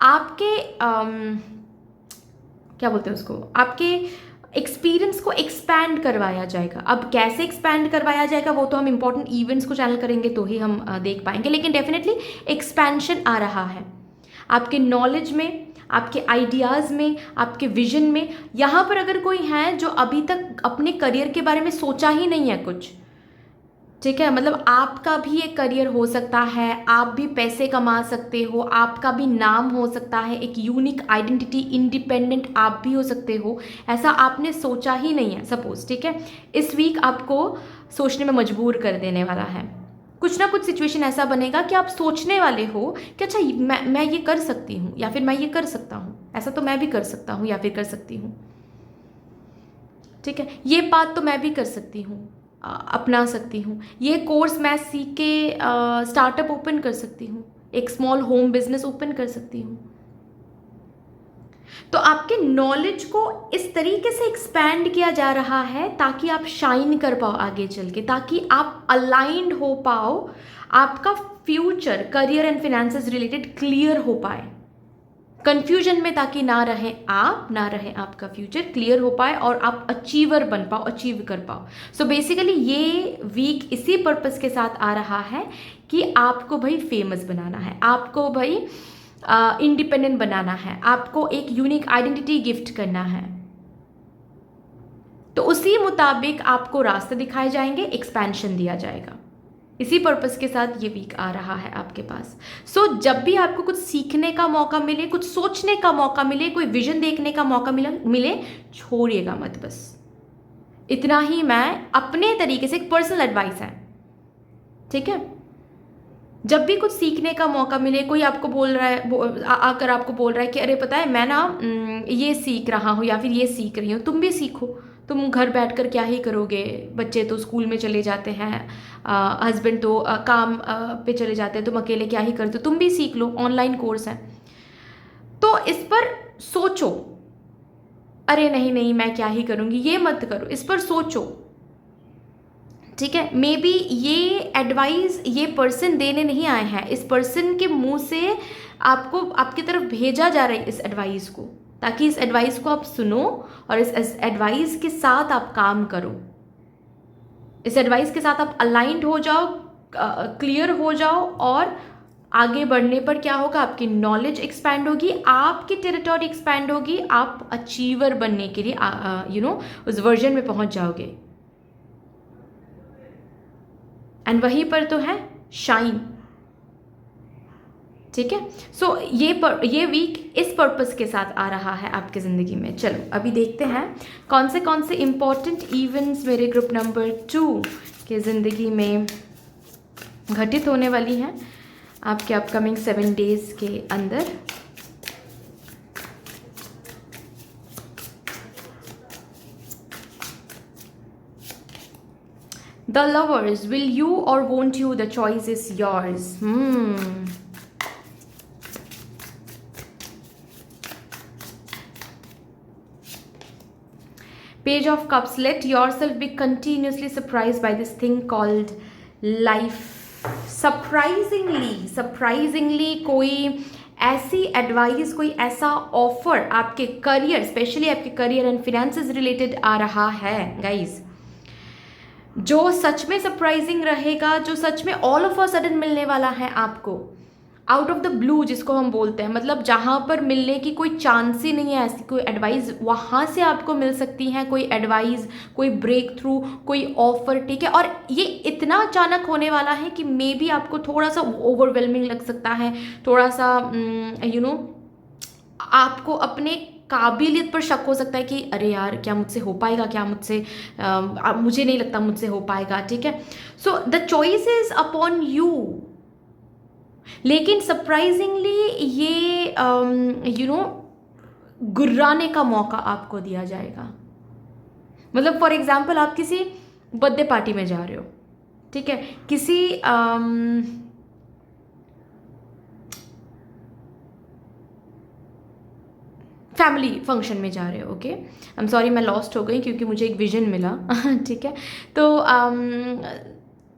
[SPEAKER 1] आपके क्या बोलते हैं उसको, आपके एक्सपीरियंस को एक्सपैंड करवाया जाएगा। अब कैसे एक्सपैंड करवाया जाएगा वो तो हम इंपॉर्टेंट इवेंट्स को चैनल करेंगे तो ही हम देख पाएंगे, लेकिन डेफिनेटली एक्सपेंशन आ रहा है आपके नॉलेज में, आपके आइडियाज़ में, आपके विजन में। यहाँ पर अगर कोई है जो अभी तक अपने करियर के बारे में सोचा ही नहीं है कुछ, ठीक है, मतलब आपका भी एक करियर हो सकता है, आप भी पैसे कमा सकते हो, आपका भी नाम हो सकता है, एक यूनिक आइडेंटिटी, इंडिपेंडेंट आप भी हो सकते हो, ऐसा आपने सोचा ही नहीं है सपोज, ठीक है। इस वीक आपको सोचने में मजबूर कर देने वाला है। कुछ ना कुछ सिचुएशन ऐसा बनेगा कि आप सोचने वाले हो कि अच्छा मैं ये कर सकती हूँ या फिर मैं ये कर सकता हूँ, ऐसा तो मैं भी कर सकता हूँ या फिर कर सकती हूँ, ठीक है, ये बात तो मैं भी कर सकती हूँ, अपना सकती हूँ, ये कोर्स मैं सीख के स्टार्टअप ओपन कर सकती हूँ, एक स्मॉल होम बिजनेस ओपन कर सकती हूँ। तो आपके नॉलेज को इस तरीके से एक्सपैंड किया जा रहा है ताकि आप शाइन कर पाओ आगे चल के, ताकि आप अलाइंड हो पाओ, आपका future career and finances related clear हो पाए, कंफ्यूजन में ताकि ना रहे आपका फ्यूचर क्लियर हो पाए और आप अचीवर बन पाओ, अचीव कर पाओ। सो बेसिकली ये वीक इसी पर्पस के साथ आ रहा है कि आपको भाई फेमस बनाना है, आपको भाई इंडिपेंडेंट बनाना है, आपको एक यूनिक आइडेंटिटी गिफ्ट करना है। तो उसी मुताबिक आपको रास्ते दिखाए जाएंगे, एक्सपेंशन दिया जाएगा। इसी पर्पस के साथ ये वीक आ रहा है आपके पास। सो जब भी आपको कुछ सीखने का मौका मिले, कुछ सोचने का मौका मिले, कोई विजन देखने का मौका मिले, छोड़िएगा मत। बस इतना ही मैं अपने तरीके से, एक पर्सनल एडवाइस है, ठीक है। जब भी कुछ सीखने का मौका मिले, कोई आपको बोल रहा है, आकर आपको बोल रहा है कि अरे पता है मैं ना ये सीख रहा हूँ या फिर ये सीख रही हूँ, तुम भी सीखो, तुम घर बैठकर क्या ही करोगे, बच्चे तो स्कूल में चले जाते हैं, हस्बैंड तो काम पे चले जाते हैं, तुम अकेले क्या ही करते हो, तुम भी सीख लो, ऑनलाइन कोर्स है। तो इस पर सोचो, अरे नहीं नहीं मैं क्या ही करूँगी, ये मत करो, इस पर सोचो, ठीक है। मे बी ये एडवाइस ये पर्सन देने नहीं आए हैं, इस पर्सन के मुंह से आपको आपकी तरफ भेजा जा रहा है इस एडवाइस को, ताकि इस एडवाइस को आप सुनो और इस एडवाइस के साथ आप काम करो, इस एडवाइस के साथ आप अलाइंड हो जाओ, क्लियर हो जाओ, और आगे बढ़ने पर क्या होगा, आपकी नॉलेज एक्सपैंड होगी, आपकी टेरिटरी एक्सपैंड होगी, आप अचीवर बनने के लिए उस वर्जन में पहुंच जाओगे। एंड वहीं पर तो है शाइन, ठीक है। सो ये वीक इस पर्पस के साथ आ रहा है आपकी ज़िंदगी में। चलो अभी देखते हैं कौन से इम्पॉर्टेंट इवेंट्स मेरे ग्रुप नंबर 2 के ज़िंदगी में घटित होने वाली हैं आपके अपकमिंग 7 डेज के अंदर। The lovers, will you or won't you? The choice is yours. Page of Cups, let yourself be continuously surprised by this thing called life. Surprisingly कोई ऐसी एडवाइस, कोई ऐसा ऑफर आपके करियर, स्पेशली आपके career and finances related आ रहा है guys, जो सच में सरप्राइजिंग रहेगा, जो सच में ऑल ऑफ अ सडन मिलने वाला है आपको, आउट ऑफ द ब्लू जिसको हम बोलते हैं, मतलब जहाँ पर मिलने की कोई चांस ही नहीं है, ऐसी कोई एडवाइस वहाँ से आपको मिल सकती है, कोई एडवाइस, कोई ब्रेक थ्रू, कोई ऑफर, ठीक है। और ये इतना अचानक होने वाला है कि मे बी आपको थोड़ा सा ओवरवेलमिंग लग सकता है, थोड़ा सा आपको अपने काबिलियत पर शक हो सकता है कि अरे यार क्या मुझसे हो पाएगा, क्या मुझसे मुझे नहीं लगता मुझसे हो पाएगा, ठीक है। So the choice is upon you. लेकिन सरप्राइजिंगली ये गुर्राने का मौका आपको दिया जाएगा। मतलब फॉर एग्जाम्पल आप किसी बर्थडे पार्टी में जा रहे हो, ठीक है, किसी फैमिली फंक्शन में जा रहे हो, ओके। आई एम सॉरी मैं लॉस्ट हो गई क्योंकि मुझे एक विजन मिला ठीक है। तो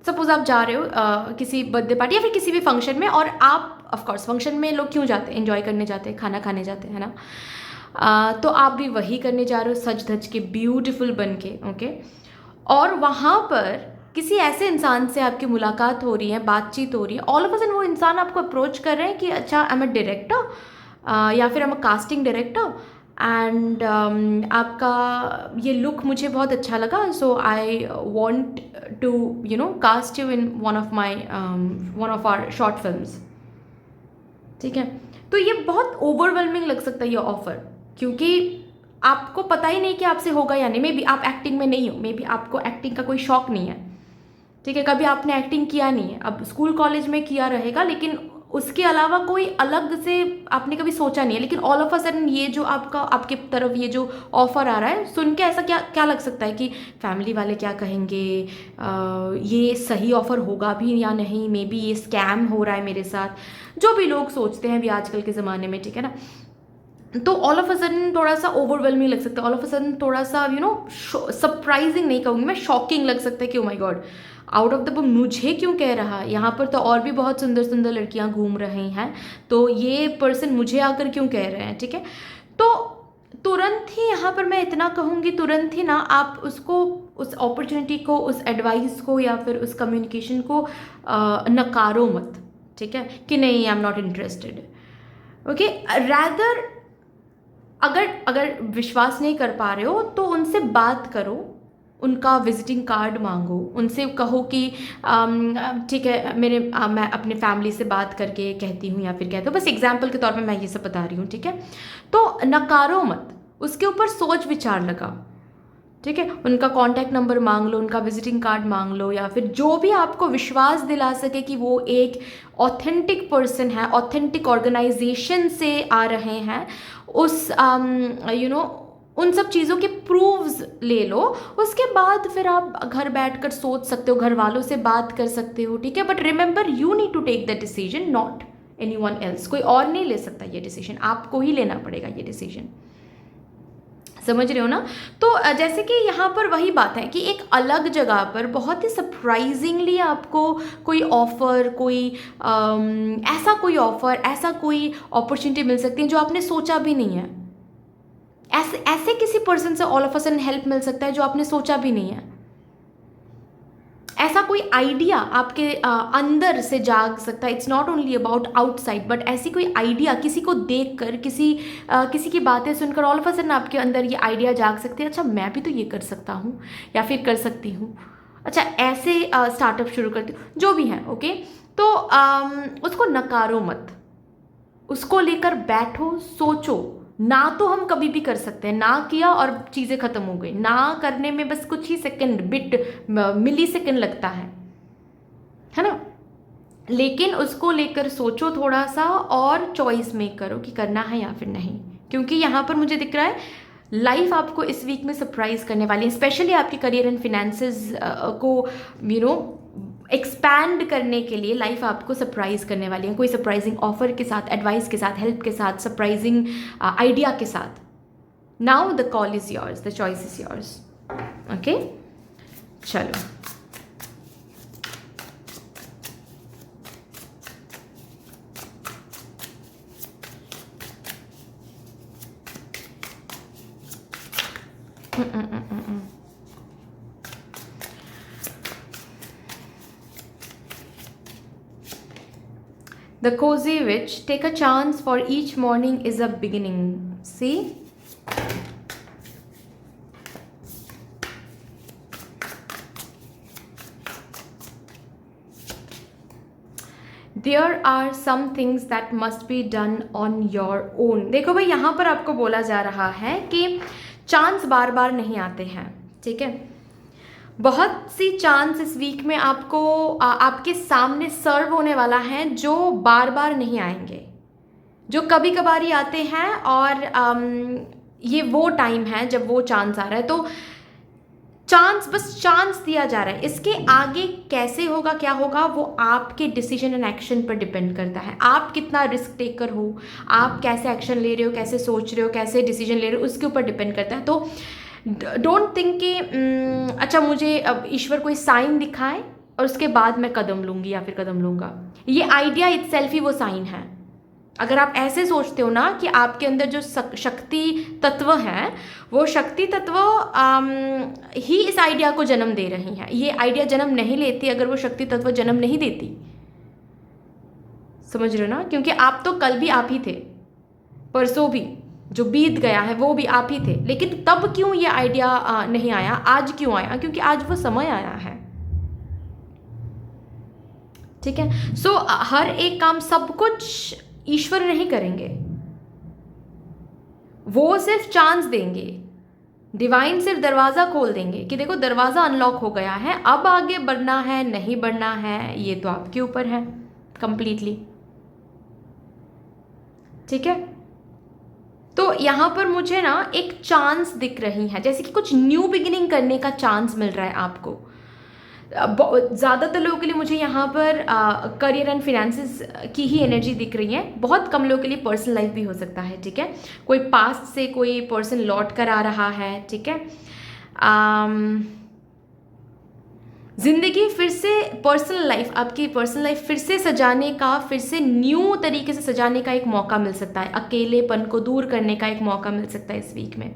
[SPEAKER 1] सपोज आप जा रहे हो किसी बर्थडे पार्टी या फिर किसी भी फंक्शन में, और आप ऑफकोर्स फंक्शन में लोग क्यों जाते हैं, एंजॉय करने जाते हैं, खाना खाने जाते हैं ना, तो आप भी वही करने जा रहे हो, सज धज के ब्यूटीफुल बन के, ओके। और वहाँ पर किसी ऐसे इंसान से आपकी मुलाकात हो रही है, बातचीत हो रही है, ऑल ऑफ अ सडन वो इंसान आपको अप्रोच कर रहे हैं कि अच्छा आई एम अ डायरेक्टर या फिर I am a casting director and आपका ये लुक मुझे बहुत अच्छा लगा, so I want to cast you in one of our short films, ठीक है। तो ये बहुत ओवरवेलमिंग लग सकता है ये ऑफर, क्योंकि आपको पता ही नहीं कि आपसे होगा या नहीं। मे बी आप एक्टिंग में नहीं हो, मे बी आपको एक्टिंग का कोई शौक नहीं है, ठीक है, कभी आपने एक्टिंग किया नहीं है, अब स्कूल कॉलेज में किया रहेगा, लेकिन उसके अलावा कोई अलग से आपने कभी सोचा नहीं है। लेकिन ऑल ऑफ अ सडन ये जो आपके तरफ ये जो ऑफर आ रहा है, सुन के ऐसा क्या लग सकता है कि फैमिली वाले क्या कहेंगे, ये सही ऑफर होगा भी या नहीं, मे बी ये स्कैम हो रहा है मेरे साथ, जो भी लोग सोचते हैं भी आजकल के ज़माने में, ठीक है ना। तो ऑल ऑफ अ सडन थोड़ा सा ओवरवेलमिंग लग सकता है, ऑल ऑफ अ सडन थोड़ा सा सरप्राइजिंग नहीं कहूँगी मैं, शॉकिंग लग सकता है कि oh my God, out of the blue मुझे क्यों कह रहा है, यहाँ पर तो और भी बहुत सुंदर सुंदर लड़कियाँ घूम रही हैं, तो ये पर्सन मुझे आकर क्यों कह रहे हैं, ठीक है। तो तुरंत ही यहाँ पर मैं इतना कहूँगी, तुरंत ही ना आप उसको, उस अपॉर्चुनिटी को, उस एडवाइस को या फिर उस कम्युनिकेशन को नकारो मत, ठीक है, कि नहीं I am not interested, okay. Rather अगर विश्वास नहीं कर पा रहे हो तो उनसे बात करो, उनका विजिटिंग कार्ड मांगो, उनसे कहो कि ठीक है मैं अपने फैमिली से बात करके कहती हूँ या फिर कहते हो, बस एग्जाम्पल के तौर पे मैं ये सब बता रही हूँ, ठीक है। तो नकारो मत, उसके ऊपर सोच विचार लगाओ, ठीक है। उनका कॉन्टैक्ट नंबर मांग लो, उनका विजिटिंग कार्ड मांग लो, या फिर जो भी आपको विश्वास दिला सके कि वो एक ऑथेंटिक पर्सन है, ऑथेंटिक ऑर्गेनाइजेशन से आ रहे हैं, उस उन सब चीज़ों के प्रूव्स ले लो। उसके बाद फिर आप घर बैठकर सोच सकते हो, घर वालों से बात कर सकते हो, ठीक है। But remember you need to take the decision, not anyone else. कोई और नहीं ले सकता ये डिसीजन, आपको ही लेना पड़ेगा ये डिसीजन, समझ रहे हो ना। तो जैसे कि यहाँ पर वही बात है कि एक अलग जगह पर बहुत ही सरप्राइजिंगली आपको कोई ऑफ़र, कोई ऐसा कोई ऑफ़र, ऐसा कोई अपॉर्चुनिटी मिल सकती है जो आपने सोचा भी नहीं है। ऐसे ऐसे किसी पर्सन से all of a sudden help मिल सकता है जो आपने सोचा भी नहीं है। ऐसा कोई आइडिया आपके अंदर से जाग सकता है। It's not only about outside, but ऐसी कोई आइडिया किसी को देखकर, किसी की बातें सुनकर ऑल ऑफ अ सडन आपके अंदर ये आइडिया जाग सकती है, अच्छा मैं भी तो ये कर सकता हूँ या फिर कर सकती हूँ, अच्छा ऐसे स्टार्टअप शुरू करती हूँ, जो भी है। ओके, तो उसको नकारो मत, उसको लेकर बैठो, सोचो। ना तो हम कभी भी कर सकते हैं, ना किया और चीज़ें ख़त्म हो गई, ना करने में बस कुछ ही सेकंड, मिली सेकंड लगता है ना। लेकिन उसको लेकर सोचो थोड़ा सा और चॉइस मेक करो कि करना है या फिर नहीं, क्योंकि यहाँ पर मुझे दिख रहा है लाइफ आपको इस वीक में सरप्राइज करने वाली है, स्पेशली आपके करियर एंड फिनेंसेस को एक्सपैंड करने के लिए लाइफ आपको सरप्राइज करने वाली है, कोई सरप्राइजिंग ऑफर के साथ, एडवाइस के साथ, हेल्प के साथ, सरप्राइजिंग आइडिया के साथ। Now the call is yours, the choice is yours. Okay, चलो The cozy witch, take a chance, for each morning is a beginning. See? There are some things that must be done on your own. देखो भाई, यहाँ पर आपको बोला जा रहा है कि चांस बार बार नहीं आते हैं, ठीक है। बहुत सी चांस इस वीक में आपको आपके सामने सर्व होने वाला है जो बार बार नहीं आएंगे, जो कभी कभार ही आते हैं। और ये वो टाइम है जब वो चांस आ रहा है, तो चांस, बस चांस दिया जा रहा है। इसके आगे कैसे होगा, क्या होगा, वो आपके डिसीजन एंड एक्शन पर डिपेंड करता है। आप कितना रिस्क टेकर हो, आप कैसे एक्शन ले रहे हो, कैसे सोच रहे हो, कैसे डिसीजन ले रहे हो, उसके ऊपर डिपेंड करता है। तो डोंट थिंक कि अच्छा मुझे अब ईश्वर कोई साइन दिखाए और उसके बाद मैं कदम लूँगी या फिर कदम लूँगा, ये आइडिया इटसेल्फ ही वो साइन है। अगर आप ऐसे सोचते हो ना कि आपके अंदर जो शक्ति तत्व है, वो शक्ति तत्व ही इस आइडिया को जन्म दे रही हैं, ये आइडिया जन्म नहीं लेती अगर वो शक्ति तत्व जन्म नहीं देती। समझ रहे हो ना, क्योंकि आप तो कल भी आप ही थे, परसों भी, जो बीत गया है वो भी आप ही थे, लेकिन तब क्यों ये आइडिया नहीं आया, आज क्यों आया, क्योंकि आज वो समय आया है, ठीक है। सो हर एक काम, सब कुछ ईश्वर नहीं करेंगे, वो सिर्फ चांस देंगे, डिवाइन सिर्फ दरवाज़ा खोल देंगे कि देखो दरवाज़ा अनलॉक हो गया है, अब आगे बढ़ना है नहीं बढ़ना है ये तो आपके ऊपर है कंप्लीटली, ठीक है। तो यहाँ पर मुझे ना एक चांस दिख रही है, जैसे कि कुछ न्यू बिगिनिंग करने का चांस मिल रहा है आपको। ज़्यादातर लोगों के लिए मुझे यहाँ पर करियर एंड फिनेंसेस की ही एनर्जी दिख रही है, बहुत कम लोगों के लिए पर्सनल लाइफ भी हो सकता है, ठीक है। कोई पास्ट से कोई पर्सन लौट कर आ रहा है, ठीक है। ज़िंदगी फिर से, पर्सनल लाइफ, आपकी पर्सनल लाइफ फिर से सजाने का, फिर से न्यू तरीके से सजाने का एक मौका मिल सकता है, अकेलेपन को दूर करने का एक मौका मिल सकता है इस वीक में।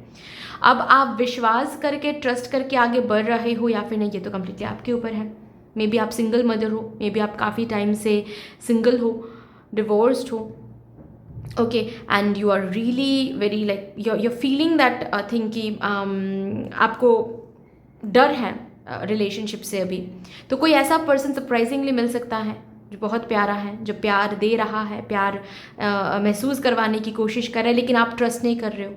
[SPEAKER 1] अब आप विश्वास करके, ट्रस्ट करके आगे बढ़ रहे हो या फिर नहीं, ये तो कम्प्लीटली आपके ऊपर है। मे बी आप सिंगल मदर हो, मे बी आप काफ़ी टाइम से सिंगल हो, डिवोर्स्ड हो, okay, and you are really very like you're feeling that thing कि आपको डर है रिलेशनशिप से अभी, तो कोई ऐसा पर्सन सरप्राइजिंगली मिल सकता है जो बहुत प्यारा है, जो प्यार दे रहा है, प्यार महसूस करवाने की कोशिश कर रहा है, लेकिन आप ट्रस्ट नहीं कर रहे हो,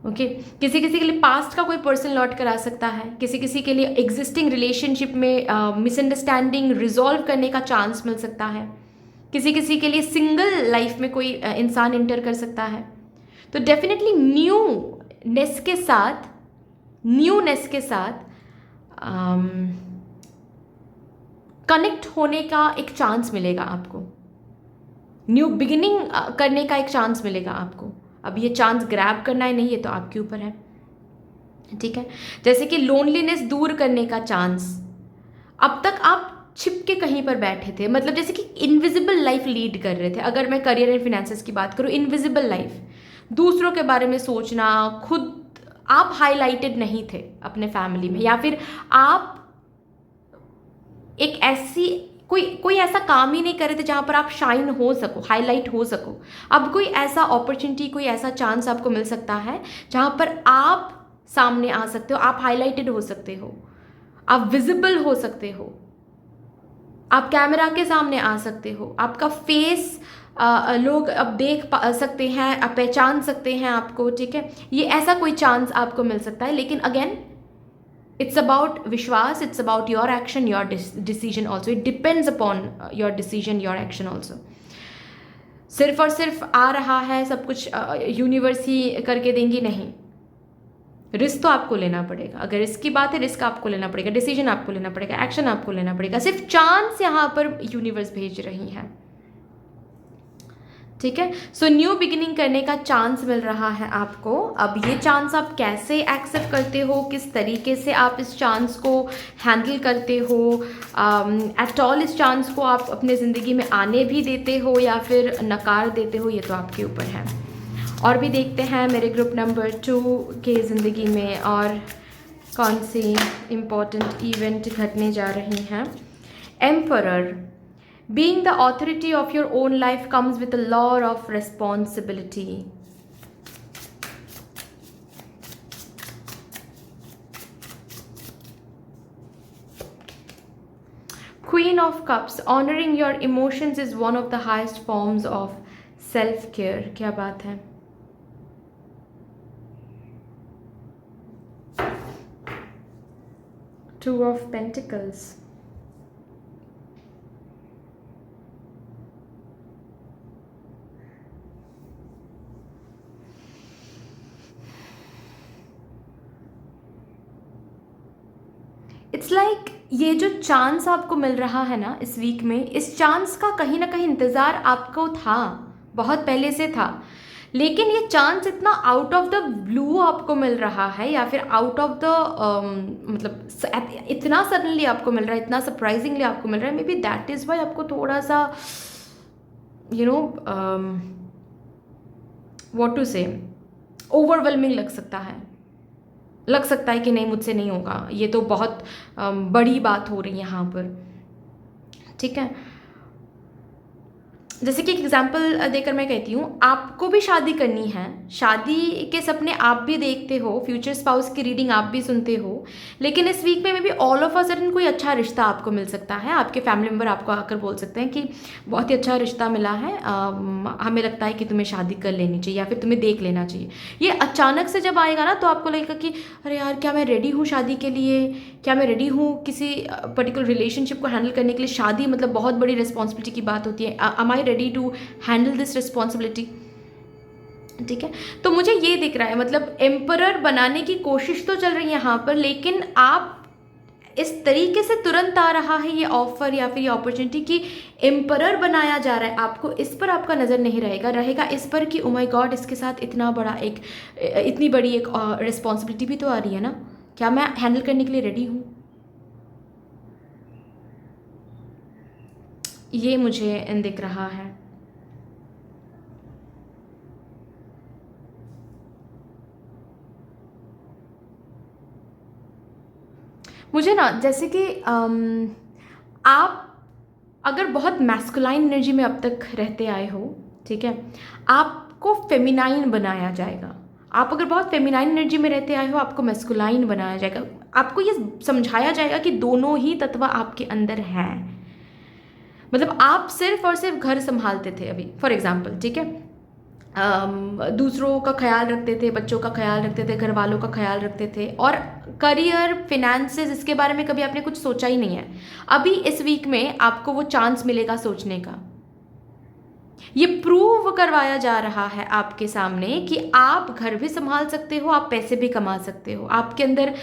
[SPEAKER 1] ओके। किसी किसी के लिए पास्ट का कोई पर्सन लौट कर आ सकता है, किसी किसी के लिए एग्जिस्टिंग रिलेशनशिप में मिसअंडरस्टैंडिंग रिजॉल्व करने का चांस मिल सकता है, किसी किसी के लिए सिंगल लाइफ में कोई इंसान इंटर कर सकता है। तो डेफिनेटली न्यूनेस के साथ कनेक्ट होने का एक चांस मिलेगा आपको, न्यू बिगिनिंग करने का एक चांस मिलेगा आपको। अब ये चांस ग्रैब करना है नहीं, ये तो आपके ऊपर है, ठीक है। जैसे कि लोनलीनेस दूर करने का चांस, अब तक आप छिप के कहीं पर बैठे थे, मतलब जैसे कि इनविजिबल लाइफ लीड कर रहे थे। अगर मैं करियर एंड फिनेंसेस की बात करूँ, इनविजिबल लाइफ, दूसरों के बारे में सोचना, खुद आप हाईलाइटेड नहीं थे अपने फैमिली में, या फिर आप एक ऐसी कोई कोई ऐसा काम ही नहीं कर रहे थे जहाँ पर आप शाइन हो सको, हाईलाइट हो सको। अब कोई ऐसा अपॉर्चुनिटी, कोई ऐसा चांस आपको मिल सकता है जहाँ पर आप सामने आ सकते हो, आप हाईलाइटेड हो सकते हो, आप विजिबल हो सकते हो, आप कैमरा के सामने आ सकते हो, आपका फेस लोग अब देख सकते हैं, आप पहचान सकते हैं आपको, ठीक है। ये ऐसा कोई चांस आपको मिल सकता है, लेकिन अगेन it's about विश्वास, it's about your action, your decision also, it depends upon your decision, your action also। सिर्फ और सिर्फ आ रहा है सब कुछ यूनिवर्स ही करके देंगी, नहीं, रिस्क तो आपको लेना पड़ेगा। अगर रिस्क की बात है, रिस्क आपको लेना पड़ेगा, डिसीजन आपको लेना पड़ेगा, एक्शन आपको लेना पड़ेगा। सिर्फ चांस यहाँ पर यूनिवर्स भेज रही है, ठीक है। सो न्यू बिगिनिंग करने का चांस मिल रहा है आपको। अब ये चांस आप कैसे एक्सेप्ट करते हो, किस तरीके से आप इस चांस को हैंडल करते हो, एट ऑल इस चांस को आप अपने ज़िंदगी में आने भी देते हो या फिर नकार देते हो, ये तो आपके ऊपर है। और भी देखते हैं मेरे ग्रुप नंबर 2 के ज़िंदगी में और कौन सी इम्पोर्टेंट इवेंट घटने जा रही हैं। Emperor, being the authority of your own life comes with a lot of responsibility। Queen of Cups, honoring your emotions is one of the highest forms of self care। क्या बात है। Two of Pentacles, it's like ये जो chance आपको मिल रहा है ना इस वीक में, इस चांस का कहीं ना कहीं इंतज़ार आपको था, बहुत पहले से था, लेकिन ये चांस इतना आउट ऑफ द ब्लू आपको मिल रहा है, या फिर आउट ऑफ द मतलब इतना सडनली आपको मिल रहा है, इतना सरप्राइजिंगली आपको मिल रहा है। May be that is why आपको थोड़ा सा व्हाट टू से ओवरवेलमिंग लग सकता है कि नहीं, मुझसे नहीं होगा, ये तो बहुत बड़ी बात हो रही है यहाँ पर, ठीक है। जैसे कि एक एग्जाम्पल देकर मैं कहती हूँ, आपको भी शादी करनी है, शादी के सपने आप भी देखते हो, फ्यूचर स्पाउस की रीडिंग आप भी सुनते हो, लेकिन इस वीक में भी ऑल ऑफ अ सडन कोई अच्छा रिश्ता आपको मिल सकता है। आपके फैमिली मेम्बर आपको आकर बोल सकते हैं कि बहुत ही अच्छा रिश्ता मिला है, हमें लगता है कि तुम्हें शादी कर लेनी चाहिए या फिर तुम्हें देख लेना चाहिए। ये अचानक से जब आएगा ना, तो आपको लगेगा कि अरे यार, क्या मैं रेडी हूँ शादी के लिए, क्या मैं रेडी हूँ किसी पर्टिकुलर रिलेशनशिप को हैंडल करने के लिए। शादी मतलब बहुत बड़ी रिस्पॉन्सिबिलिटी की बात होती है। Am I ready to handle this responsibility, ठीक है। तो मुझे ये दिख रहा है, मतलब एम्परर बनाने की कोशिश तो चल रही है यहाँ पर, लेकिन आप इस तरीके से तुरंत आ रहा है ये ऑफर या फिर ये अपॉर्चुनिटी कि एम्परर बनाया जा रहा है आपको, इस पर आपका नज़र नहीं रहेगा इस पर कि ओ माय गॉड, इसके साथ इतना बड़ा इतनी बड़ी एक रिस्पॉन्सिबिलिटी भी तो आ रही है ना, क्या मैं हैंडल करने के लिए रेडी हूँ। ये मुझे दिख रहा है। मुझे ना जैसे कि आप अगर बहुत मैस्कुलाइन एनर्जी में अब तक रहते आए हो, ठीक है, आपको फेमिनाइन बनाया जाएगा। आप अगर बहुत फेमिनाइन एनर्जी में रहते आए हो, आपको मैस्कुलाइन बनाया जाएगा। आपको ये समझाया जाएगा कि दोनों ही तत्व आपके अंदर हैं। मतलब आप सिर्फ और सिर्फ घर संभालते थे अभी, फॉर एग्जाम्पल, ठीक है, दूसरों का ख्याल रखते थे, बच्चों का ख्याल रखते थे, घर वालों का ख्याल रखते थे, और करियर, फिनेंसेस, इसके बारे में कभी आपने कुछ सोचा ही नहीं है। अभी इस वीक में आपको वो चांस मिलेगा सोचने का। ये प्रूव करवाया जा रहा है आपके सामने कि आप घर भी संभाल सकते हो, आप पैसे भी कमा सकते हो, आपके अंदर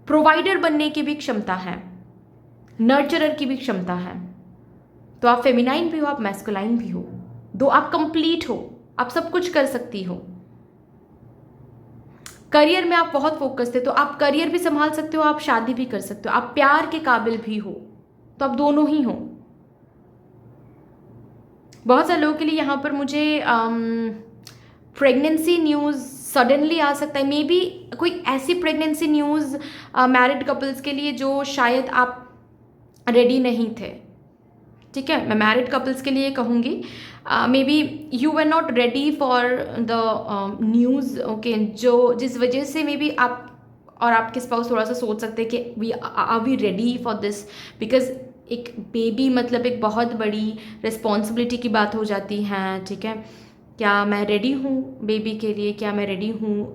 [SPEAKER 1] प्रोवाइडर बनने की भी क्षमता है, नर्चरर की भी क्षमता है। तो आप फेमिनाइन भी हो, आप मैस्कुलाइन भी हो, दो आप कंप्लीट हो, आप सब कुछ कर सकती हो। करियर में आप बहुत फोकस थे तो आप करियर भी संभाल सकते हो, आप शादी भी कर सकते हो, आप प्यार के काबिल भी हो, तो आप दोनों ही हो। बहुत सारे लोगों के लिए यहाँ पर मुझे प्रेगनेंसी न्यूज़ सडनली आ सकता है, मे बी कोई ऐसी प्रेगनेंसी न्यूज़ मैरिड कपल्स के लिए जो शायद आप रेडी नहीं थे। ठीक है, मैं मैरिड कपल्स के लिए कहूँगी, may be you were not ready for the news, okay, जो जिस वजह से मे बी आप और आपके स्पाउस थोड़ा सा सोच सकते हैं कि are we ready for this, because एक बेबी मतलब एक बहुत बड़ी रिस्पॉन्सिबिलिटी की बात हो जाती है। ठीक है, क्या मैं रेडी हूँ बेबी के लिए, क्या मैं रेडी हूँ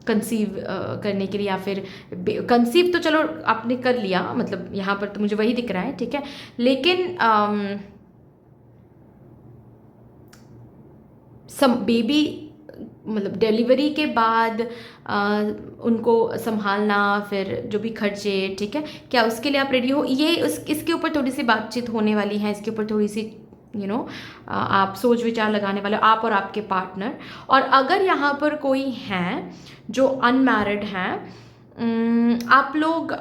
[SPEAKER 1] कंसीव करने के लिए, या फिर कंसीव तो चलो आपने कर लिया, मतलब यहाँ पर तो मुझे वही दिख रहा है। ठीक है, लेकिन बेबी मतलब डिलीवरी के बाद उनको संभालना, फिर जो भी खर्चे, ठीक है, क्या उसके लिए आप रेडी हो, ये इसके ऊपर थोड़ी सी बातचीत होने वाली है, इसके ऊपर थोड़ी सी आप सोच विचार लगाने वाले हो, आप और आपके पार्टनर। और अगर यहाँ पर कोई हैं जो अनमैरिड हैं, आप लोग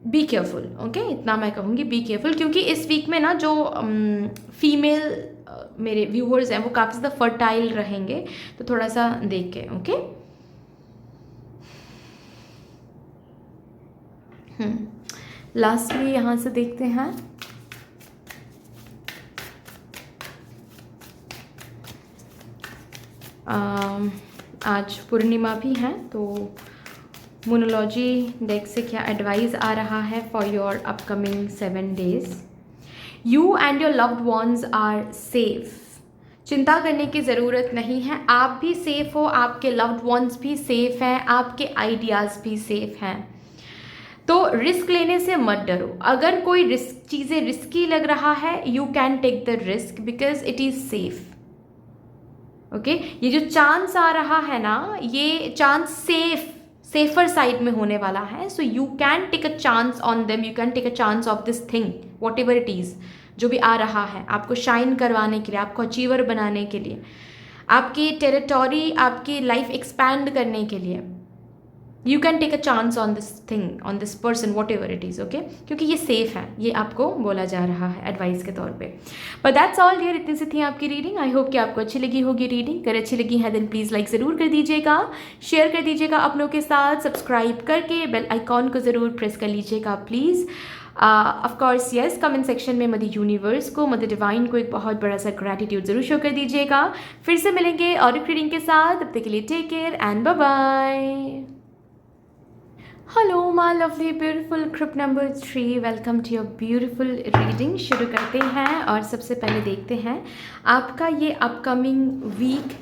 [SPEAKER 1] बी केयरफुल, ओके, इतना मैं कहूँगी, बी केयरफुल, क्योंकि इस वीक में ना जो फीमेल मेरे व्यूअर्स हैं वो काफ़ी ज़्यादा फर्टाइल रहेंगे, तो थोड़ा सा देख के, ओके। लास्टली यहाँ से देखते हैं, आज पूर्णिमा भी है, तो मोनोलॉजी डेक से क्या एडवाइस आ रहा है for your upcoming 7 days। You and your loved ones are safe, चिंता करने की ज़रूरत नहीं है, आप भी सेफ हो, आपके लव्ड वंस भी सेफ हैं, आपके आइडियाज़ भी सेफ हैं। तो रिस्क लेने से मत डरो, अगर कोई चीज़ें रिस्की लग रहा है, you can take the risk because it is safe, okay. ये जो चांस आ रहा है ना, ये चांस सेफर साइड में होने वाला है, so you can take a chance on them, you can take a chance of this thing, whatever it is, जो भी आ रहा है आपको शाइन करवाने के लिए, आपको अचीवर बनाने के लिए, आपकी टेरिटोरी, आपकी लाइफ एक्सपैंड करने के लिए, you can take a chance on this thing, on this person, whatever it is, okay, क्योंकि ये सेफ है, ये आपको बोला जा रहा है एडवाइस के तौर पे। बट दैट्स ऑल डियर, इतनी सी थी आपकी रीडिंग। आई होप कि आपको अच्छी लगी होगी रीडिंग। अगर अच्छी लगी है देन प्लीज़ लाइक ज़रूर कर दीजिएगा, शेयर कर दीजिएगा अपनों के साथ, सब्सक्राइब करके बेल आइकॉन को ज़रूर प्रेस कर लीजिएगा please. Of course yes, comment section में मदर यूनिवर्स को, मदर डिवाइन को एक बहुत बड़ा सा ग्रैटिट्यूड ज़रूर शो कर दीजिएगा। फिर से मिलेंगे और एक रीडिंग के साथ, तब तक के लिए take care and bye bye. Hello my lovely beautiful group number 3, welcome to your beautiful reading. शुरू करते हैं और सबसे पहले देखते हैं आपका ये अपकमिंग वीक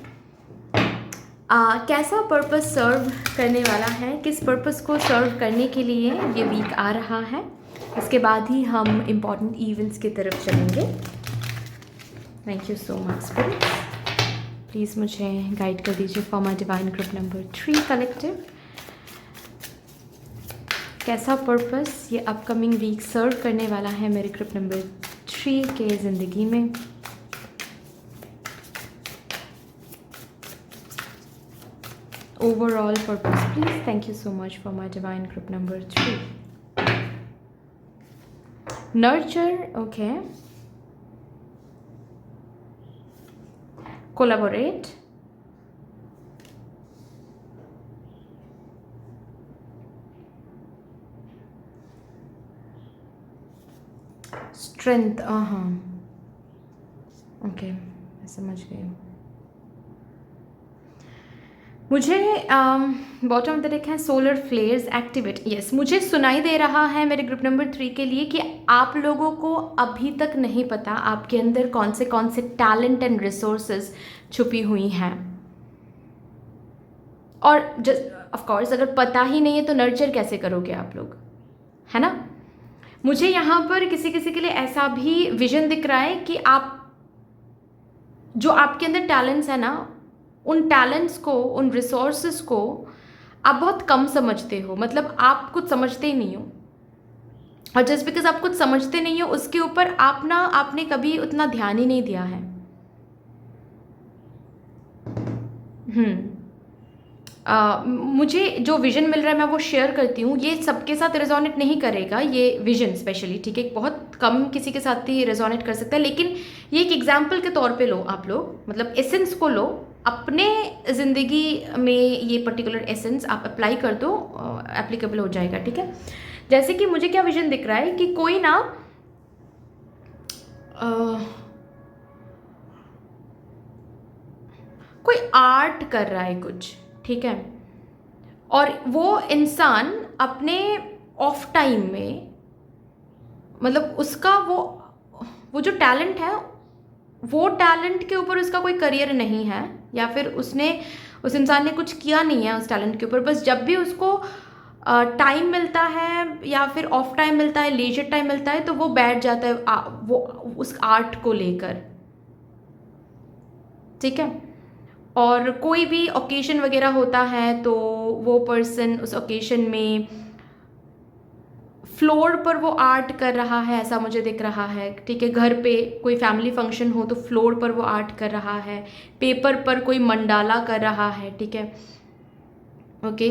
[SPEAKER 1] कैसा पर्पस सर्व करने वाला है, किस पर्पस को सर्व करने के लिए ये वीक आ रहा है। इसके बाद ही हम इम्पॉर्टेंट इवेंट्स की तरफ चलेंगे। Thank you so much spirit, please मुझे गाइड कर दीजिए for my divine group number 3 collective. कैसा पर्पस ये अपकमिंग वीक सर्व करने वाला है मेरे ग्रुप नंबर 3 के ज़िंदगी में। Overall purpose please. Thank you so much for my divine group number 3। Nurture, okay, collaborate, strength, हाँ ओके, मैं समझ गई हूँ। मुझे बॉटम ऑफ द डेक है सोलर फ्लेयर्स एक्टिवेट। यस, मुझे सुनाई दे रहा है मेरे ग्रुप नंबर 3 के लिए कि आप लोगों को अभी तक नहीं पता आपके अंदर कौन से टैलेंट एंड रिसोर्सेज छुपी हुई हैं। और ऑफ कोर्स अगर पता ही नहीं है तो नर्चर कैसे करोगे आप लोग, है ना। मुझे यहाँ पर किसी किसी के लिए ऐसा भी विजन दिख रहा है कि आप जो आपके अंदर टैलेंट्स है ना, उन टैलेंट्स को, उन रिसोर्सेज को आप बहुत कम समझते हो, मतलब आप कुछ समझते ही नहीं हो। और जस्ट बिकॉज आप कुछ समझते नहीं हो उसके ऊपर आपने कभी उतना ध्यान ही नहीं दिया है। मुझे जो विजन मिल रहा है मैं वो शेयर करती हूँ। ये सबके साथ रेजोनेट नहीं करेगा ये विजन स्पेशली, ठीक है, बहुत कम किसी के साथ ही रेजोनेट कर सकता है। लेकिन ये एक एग्जाम्पल के तौर पे लो आप लोग, मतलब एसेंस को लो, अपने ज़िंदगी में ये पर्टिकुलर एसेंस आप अप्लाई कर दो, एप्लीकेबल हो जाएगा, ठीक है। जैसे कि मुझे क्या विजन दिख रहा है कि कोई ना कोई आर्ट कर रहा है कुछ, ठीक है, और वो इंसान अपने ऑफ टाइम में, मतलब उसका वो जो टैलेंट है, वो टैलेंट के ऊपर उसका कोई करियर नहीं है, या फिर उस इंसान ने कुछ किया नहीं है उस टैलेंट के ऊपर। बस जब भी उसको टाइम मिलता है या फिर ऑफ टाइम मिलता है, लेजर टाइम मिलता है, तो वो बैठ जाता है वो उस आर्ट को लेकर, ठीक है। और कोई भी ओकेशन वगैरह होता है तो वो पर्सन उस ओकेशन में फ्लोर पर वो आर्ट कर रहा है, ऐसा मुझे दिख रहा है, ठीक है। घर पे कोई फैमिली फंक्शन हो तो फ्लोर पर वो आर्ट कर रहा है, पेपर पर कोई मंडाला कर रहा है, ठीक है, ओके।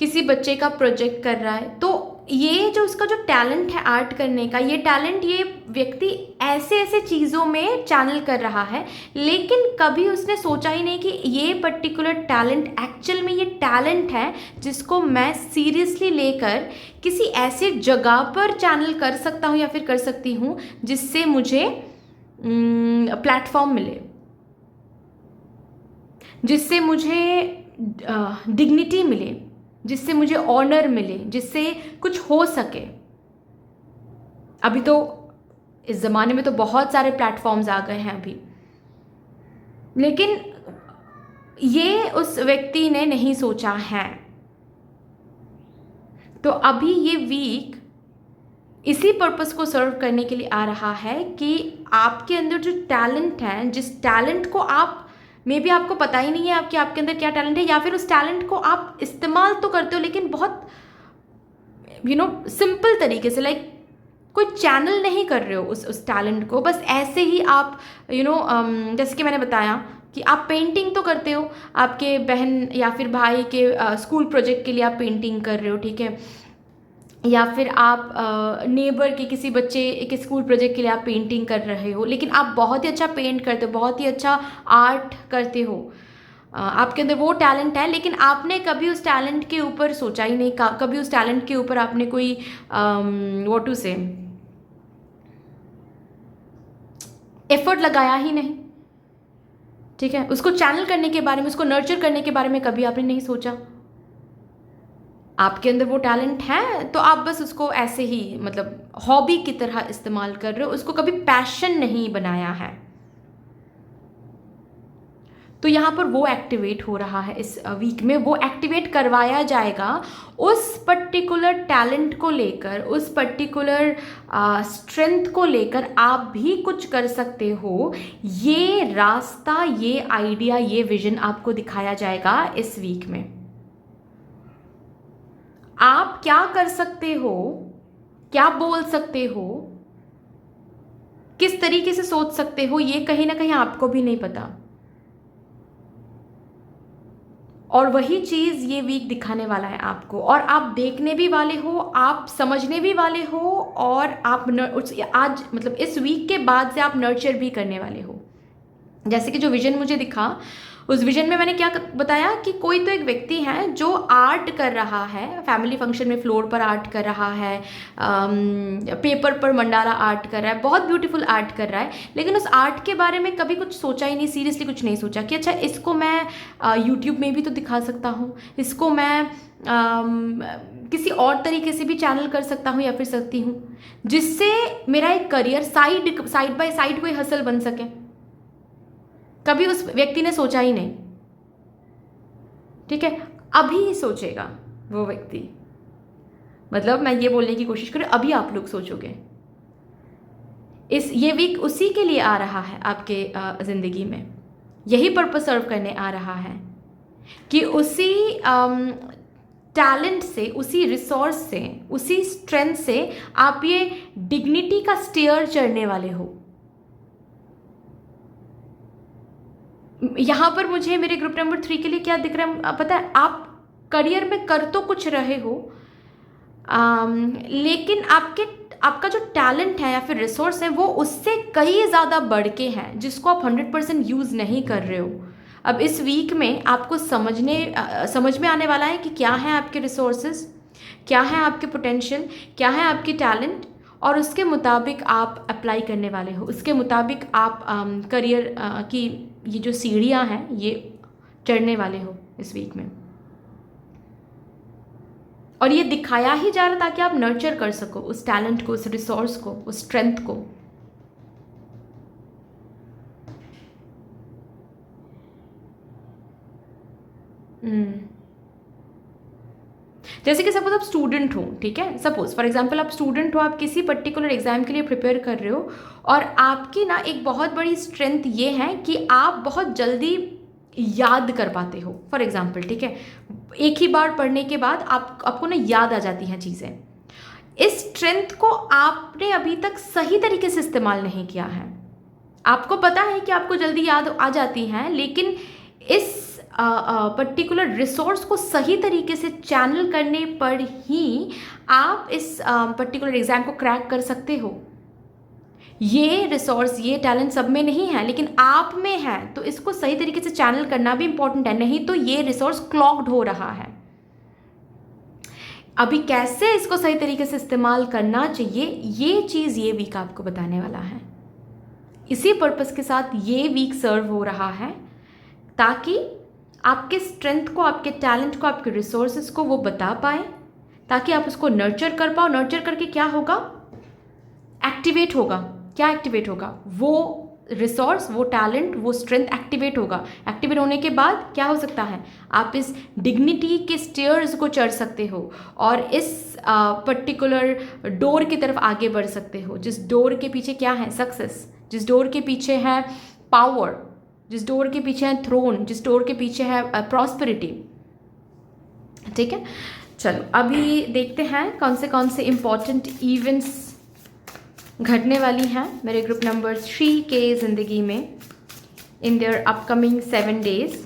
[SPEAKER 1] किसी बच्चे का प्रोजेक्ट कर रहा है। तो ये जो उसका जो टैलेंट है आर्ट करने का, ये टैलेंट ये व्यक्ति ऐसे ऐसे चीज़ों में चैनल कर रहा है, लेकिन कभी उसने सोचा ही नहीं कि ये पर्टिकुलर टैलेंट एक्चुअल में ये टैलेंट है जिसको मैं सीरियसली लेकर किसी ऐसे जगह पर चैनल कर सकता हूँ या फिर कर सकती हूँ जिससे मुझे प्लेटफॉर्म मिले, जिससे मुझे डिग्निटी मिले, जिससे मुझे ऑनर मिले, जिससे कुछ हो सके। अभी तो इस ज़माने में तो बहुत सारे प्लेटफॉर्म्स आ गए हैं अभी, लेकिन ये उस व्यक्ति ने नहीं सोचा है। तो अभी ये वीक इसी पर्पस को सर्व करने के लिए आ रहा है कि आपके अंदर जो टैलेंट है, जिस टैलेंट को आप मे बी आपको पता ही नहीं है आपके अंदर क्या टैलेंट है, या फिर उस टैलेंट को आप इस्तेमाल तो करते हो लेकिन बहुत सिंपल तरीके से, लाइक कोई चैनल नहीं कर रहे हो उस टैलेंट को, बस ऐसे ही आप जैसे कि मैंने बताया कि आप पेंटिंग तो करते हो, आपके बहन या फिर भाई के स्कूल प्रोजेक्ट के लिए आप पेंटिंग कर रहे हो, ठीक है, या फिर आप नेबर के किसी बच्चे के स्कूल प्रोजेक्ट के लिए आप पेंटिंग कर रहे हो, लेकिन आप बहुत ही अच्छा पेंट करते हो, बहुत ही अच्छा आर्ट करते हो, आपके अंदर वो टैलेंट है, लेकिन आपने कभी उस टैलेंट के ऊपर सोचा ही नहीं, कभी उस टैलेंट के ऊपर आपने कोई व्हाट टू से एफर्ट लगाया ही नहीं, ठीक है। उसको चैनल करने के बारे में, उसको नर्चर करने के बारे में कभी आपने नहीं सोचा। आपके अंदर वो टैलेंट है तो आप बस उसको ऐसे ही मतलब हॉबी की तरह इस्तेमाल कर रहे हो, उसको कभी पैशन नहीं बनाया है। तो यहाँ पर वो एक्टिवेट हो रहा है इस वीक में, वो एक्टिवेट करवाया जाएगा उस पर्टिकुलर टैलेंट को लेकर, उस पर्टिकुलर स्ट्रेंथ को लेकर आप भी कुछ कर सकते हो। ये रास्ता, ये आइडिया, ये विजन आपको दिखाया जाएगा इस वीक में। आप क्या कर सकते हो, क्या बोल सकते हो, किस तरीके से सोच सकते हो, ये कहीं ना कहीं आपको भी नहीं पता। और वही चीज़ ये वीक दिखाने वाला है आपको, और आप देखने भी वाले हो, आप समझने भी वाले हो, और आप आज मतलब इस वीक के बाद से आप नर्चर भी करने वाले हो। जैसे कि जो विजन मुझे दिखा, उस विजन में मैंने क्या बताया कि कोई तो एक व्यक्ति है जो आर्ट कर रहा है, फैमिली फंक्शन में फ्लोर पर आर्ट कर रहा है, पेपर पर मंडाला आर्ट कर रहा है, बहुत ब्यूटीफुल आर्ट कर रहा है, लेकिन उस आर्ट के बारे में कभी कुछ सोचा ही नहीं, सीरियसली कुछ नहीं सोचा कि अच्छा इसको मैं यूट्यूब में भी तो दिखा सकता हूँ, इसको मैं किसी और तरीके से भी चैनल कर सकता हूँ या फिर सकती हूँ, जिससे मेरा एक करियर साइड बाय साइड कोई हसल बन सके। कभी उस व्यक्ति ने सोचा ही नहीं, ठीक है। अभी सोचेगा वो व्यक्ति, मतलब मैं ये बोलने की कोशिश करूँ, अभी आप लोग सोचोगे। ये वीक उसी के लिए आ रहा है आपके ज़िंदगी में, यही पर्पस सर्व करने आ रहा है कि उसी टैलेंट से, उसी रिसोर्स से, उसी स्ट्रेंथ से आप ये डिग्निटी का स्टेयर चढ़ने वाले हो। यहाँ पर मुझे मेरे ग्रुप नंबर 3 के लिए क्या दिख रहा है पता है? आप करियर में कर तो कुछ रहे हो, लेकिन आपका जो टैलेंट है या फिर रिसोर्स है वो उससे कई ज़्यादा बढ़ के हैं, जिसको आप 100% यूज़ नहीं कर रहे हो। अब इस वीक में आपको समझ में आने वाला है कि क्या है आपके रिसोर्सेज, क्या है आपके पोटेंशियल, क्या है आपकी टैलेंट, और उसके मुताबिक आप अप्लाई करने वाले हो। उसके मुताबिक आप करियर की ये जो सीढ़ियाँ हैं ये चढ़ने वाले हो इस वीक में। और ये दिखाया ही जा रहा ताकि आप नर्चर कर सको उस टैलेंट को, उस रिसोर्स को, उस स्ट्रेंथ को। जैसे कि सपोज आप स्टूडेंट हो, ठीक है, सपोज फॉर एग्जांपल आप स्टूडेंट हो, आप किसी पर्टिकुलर एग्जाम के लिए प्रिपेयर कर रहे हो, और आपकी ना एक बहुत बड़ी स्ट्रेंथ ये है कि आप बहुत जल्दी याद कर पाते हो। फॉर एग्जांपल, ठीक है, एक ही बार पढ़ने के बाद आपको ना याद आ जाती हैं चीज़ें। इस स्ट्रेंथ को आपने अभी तक सही तरीके से इस्तेमाल नहीं किया है। आपको पता है कि आपको जल्दी याद आ जाती हैं, लेकिन इस पर्टिकुलर रिसोर्स को सही तरीके से चैनल करने पर ही आप इस पर्टिकुलर एग्ज़ाम को क्रैक कर सकते हो। ये रिसोर्स, ये टैलेंट सब में नहीं है, लेकिन आप में है, तो इसको सही तरीके से चैनल करना भी इम्पॉर्टेंट है, नहीं तो ये रिसोर्स क्लॉग्ड हो रहा है। अभी कैसे इसको सही तरीके से इस्तेमाल करना चाहिए, ये चीज़ ये वीक आपको बताने वाला है। इसी पर्पस के साथ ये वीक सर्व हो रहा है, ताकि आपके स्ट्रेंथ को, आपके टैलेंट को, आपके रिसोर्सेज को वो बता पाए, ताकि आप उसको नर्चर कर पाओ। नर्चर करके क्या होगा? एक्टिवेट होगा। क्या एक्टिवेट होगा? वो रिसोर्स, वो टैलेंट, वो स्ट्रेंथ एक्टिवेट होगा। एक्टिवेट होने के बाद क्या हो सकता है? आप इस डिग्निटी के स्टेयर्स को चढ़ सकते हो और इस पर्टिकुलर डोर की तरफ आगे बढ़ सकते हो, जिस डोर के पीछे क्या है? सक्सेस। जिस डोर के पीछे है पावर, जिस डोर के पीछे है थ्रोन, जिस डोर के पीछे है प्रॉस्पेरिटी। ठीक है, चलो अभी देखते हैं कौन से इम्पॉर्टेंट इवेंट्स घटने वाली हैं मेरे ग्रुप नंबर 3 के ज़िंदगी में in their upcoming 7 days।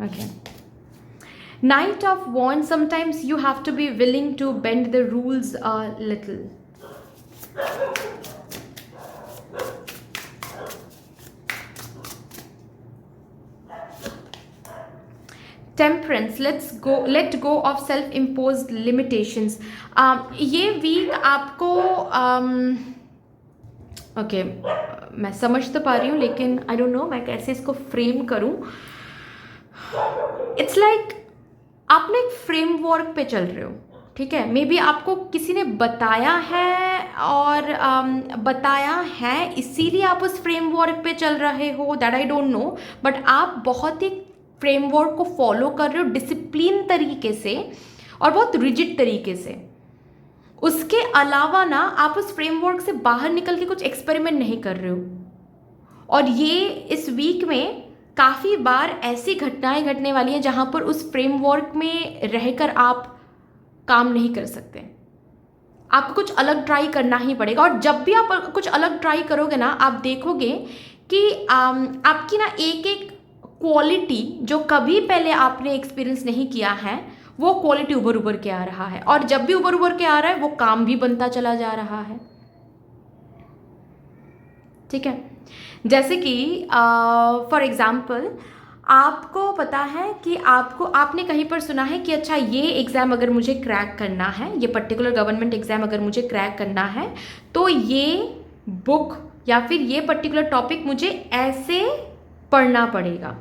[SPEAKER 1] Okay. Knight of Wands, sometimes you have to be willing to bend the rules a little. Temperance, let go of self-imposed limitations. ये वीक आपको okay मैं समझ तो पा रही हूँ, लेकिन आई डोंट नो मैं कैसे इसको फ्रेम करूँ। इट्स लाइक आपने एक फ्रेमवर्क पे चल रहे हो, ठीक है, मे बी आपको किसी ने बताया है, और बताया है इसीलिए आप उस फ्रेमवर्क पे चल रहे हो, that I don't know, but आप बहुत ही फ्रेमवर्क को फॉलो कर रहे हो डिसिप्लिन तरीके से और बहुत रिजिड तरीके से। उसके अलावा ना आप उस फ्रेमवर्क से बाहर निकल के कुछ एक्सपेरिमेंट नहीं कर रहे हो। और ये इस वीक में काफ़ी बार ऐसी घटनाएं घटने वाली हैं जहाँ पर उस फ्रेमवर्क में रहकर आप काम नहीं कर सकते। आपको कुछ अलग ट्राई करना ही पड़ेगा, और जब भी आप कुछ अलग ट्राई करोगे ना, आप देखोगे कि आपकी ना एक एक क्वालिटी जो कभी पहले आपने एक्सपीरियंस नहीं किया है, वो क्वालिटी उभर के आ रहा है, और जब भी उभर के आ रहा है वो काम भी बनता चला जा रहा है। ठीक है, जैसे कि फॉर एग्जाम्पल आपको पता है कि आपने कहीं पर सुना है कि अच्छा ये एग्ज़ाम अगर मुझे क्रैक करना है, ये पर्टिकुलर गवर्नमेंट एग्ज़ाम अगर मुझे क्रैक करना है, तो ये बुक या फिर ये पर्टिकुलर टॉपिक मुझे ऐसे पढ़ना पड़ेगा।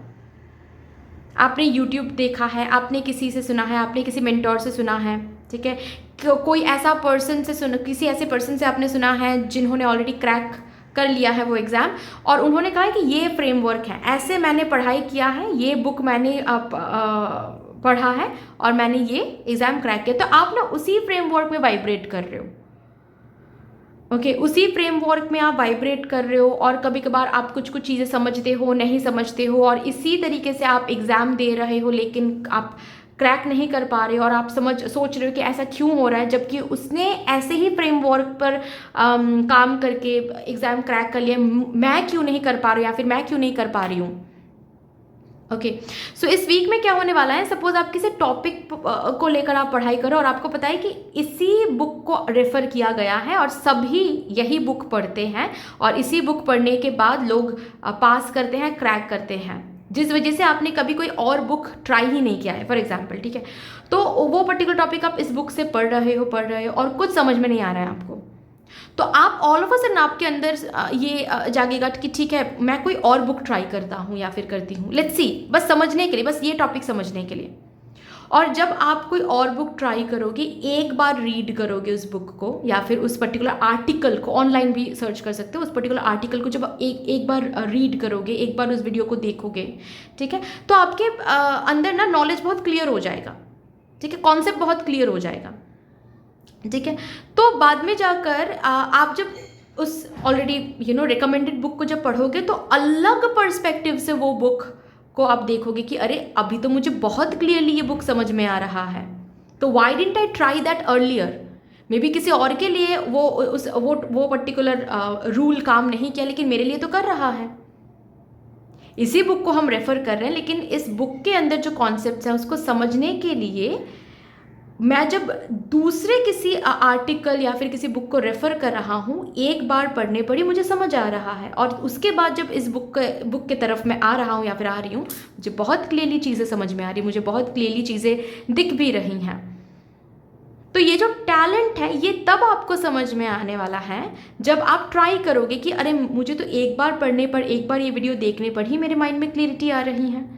[SPEAKER 1] आपने यूट्यूब देखा है, आपने किसी से सुना है, आपने किसी मेंटोर से सुना है, ठीक है, कोई ऐसा पर्सन से सुना, किसी ऐसे पर्सन से आपने सुना है जिन्होंने ऑलरेडी क्रैक कर लिया है वो एग्ज़ाम, और उन्होंने कहा है कि ये फ्रेमवर्क है, ऐसे मैंने पढ़ाई किया है, ये बुक मैंने पढ़ा है और मैंने ये एग्ज़ाम क्रैक किया। तो आप ना उसी फ्रेमवर्क में वाइब्रेट कर रहे हो। ओके उसी फ्रेमवर्क में आप वाइब्रेट कर रहे हो, और कभी कभार आप कुछ कुछ चीज़ें समझते हो, नहीं समझते हो, और इसी तरीके से आप एग्ज़ाम दे रहे हो लेकिन आप क्रैक नहीं कर पा रहे हो, और आप सोच रहे हो कि ऐसा क्यों हो रहा है, जबकि उसने ऐसे ही फ्रेमवर्क पर काम करके एग्ज़ाम क्रैक कर लिया, मैं क्यों नहीं कर पा रही हूँ, या फिर मैं क्यों नहीं कर पा रही हूँ। ओके सो इस वीक में क्या होने वाला है, सपोज आप किसी टॉपिक को लेकर आप पढ़ाई करो और आपको पता है कि इसी बुक को रेफर किया गया है और सभी यही बुक पढ़ते हैं, और इसी बुक पढ़ने के बाद लोग पास करते हैं, क्रैक करते हैं, जिस वजह से आपने कभी कोई और बुक ट्राई ही नहीं किया है फॉर एग्जाम्पल, ठीक है। तो वो पर्टिकुलर टॉपिक आप इस बुक से पढ़ रहे हो और कुछ समझ में नहीं आ रहा है आपको, तो आप ऑल ऑफ अ सडन आपके अंदर ये जागेगा कि ठीक है मैं कोई और बुक ट्राई करता हूँ या फिर करती हूँ, लेट्स सी, बस समझने के लिए, बस ये टॉपिक समझने के लिए। और जब आप कोई और बुक ट्राई करोगे, एक बार रीड करोगे उस बुक को या फिर उस पर्टिकुलर आर्टिकल को, ऑनलाइन भी सर्च कर सकते हो, उस पर्टिकुलर आर्टिकल को जब एक बार रीड करोगे, एक बार उस वीडियो को देखोगे, ठीक है, तो आपके अंदर ना नॉलेज बहुत क्लियर हो जाएगा, ठीक है, कॉन्सेप्ट बहुत क्लियर हो जाएगा, ठीक है। तो बाद में जाकर आप जब उस ऑलरेडी रिकमेंडेड बुक को जब पढ़ोगे तो अलग पर्सपेक्टिव से वो बुक को आप देखोगे कि अरे अभी तो मुझे बहुत क्लियरली ये बुक समझ में आ रहा है, तो why didn't I try that earlier. May be किसी और के लिए वो पर्टिकुलर रूल काम नहीं किया, लेकिन मेरे लिए तो कर रहा है। इसी बुक को हम रेफर कर रहे हैं, लेकिन इस बुक के अंदर जो कॉन्सेप्ट्स हैं उसको समझने के लिए मैं जब दूसरे किसी आर्टिकल या फिर किसी बुक को रेफ़र कर रहा हूँ, एक बार पढ़ने पर ही मुझे समझ आ रहा है, और उसके बाद जब इस बुक के तरफ मैं आ रहा हूँ या फिर आ रही हूँ, मुझे बहुत क्लियरली चीज़ें समझ में आ रही, मुझे बहुत क्लियरली चीज़ें दिख भी रही हैं। तो ये जो टैलेंट है ये तब आपको समझ में आने वाला है जब आप ट्राई करोगे कि अरे मुझे तो एक बार पढ़ने पर, एक बार ये वीडियो देखने पर ही मेरे माइंड में क्लियरिटी आ रही है।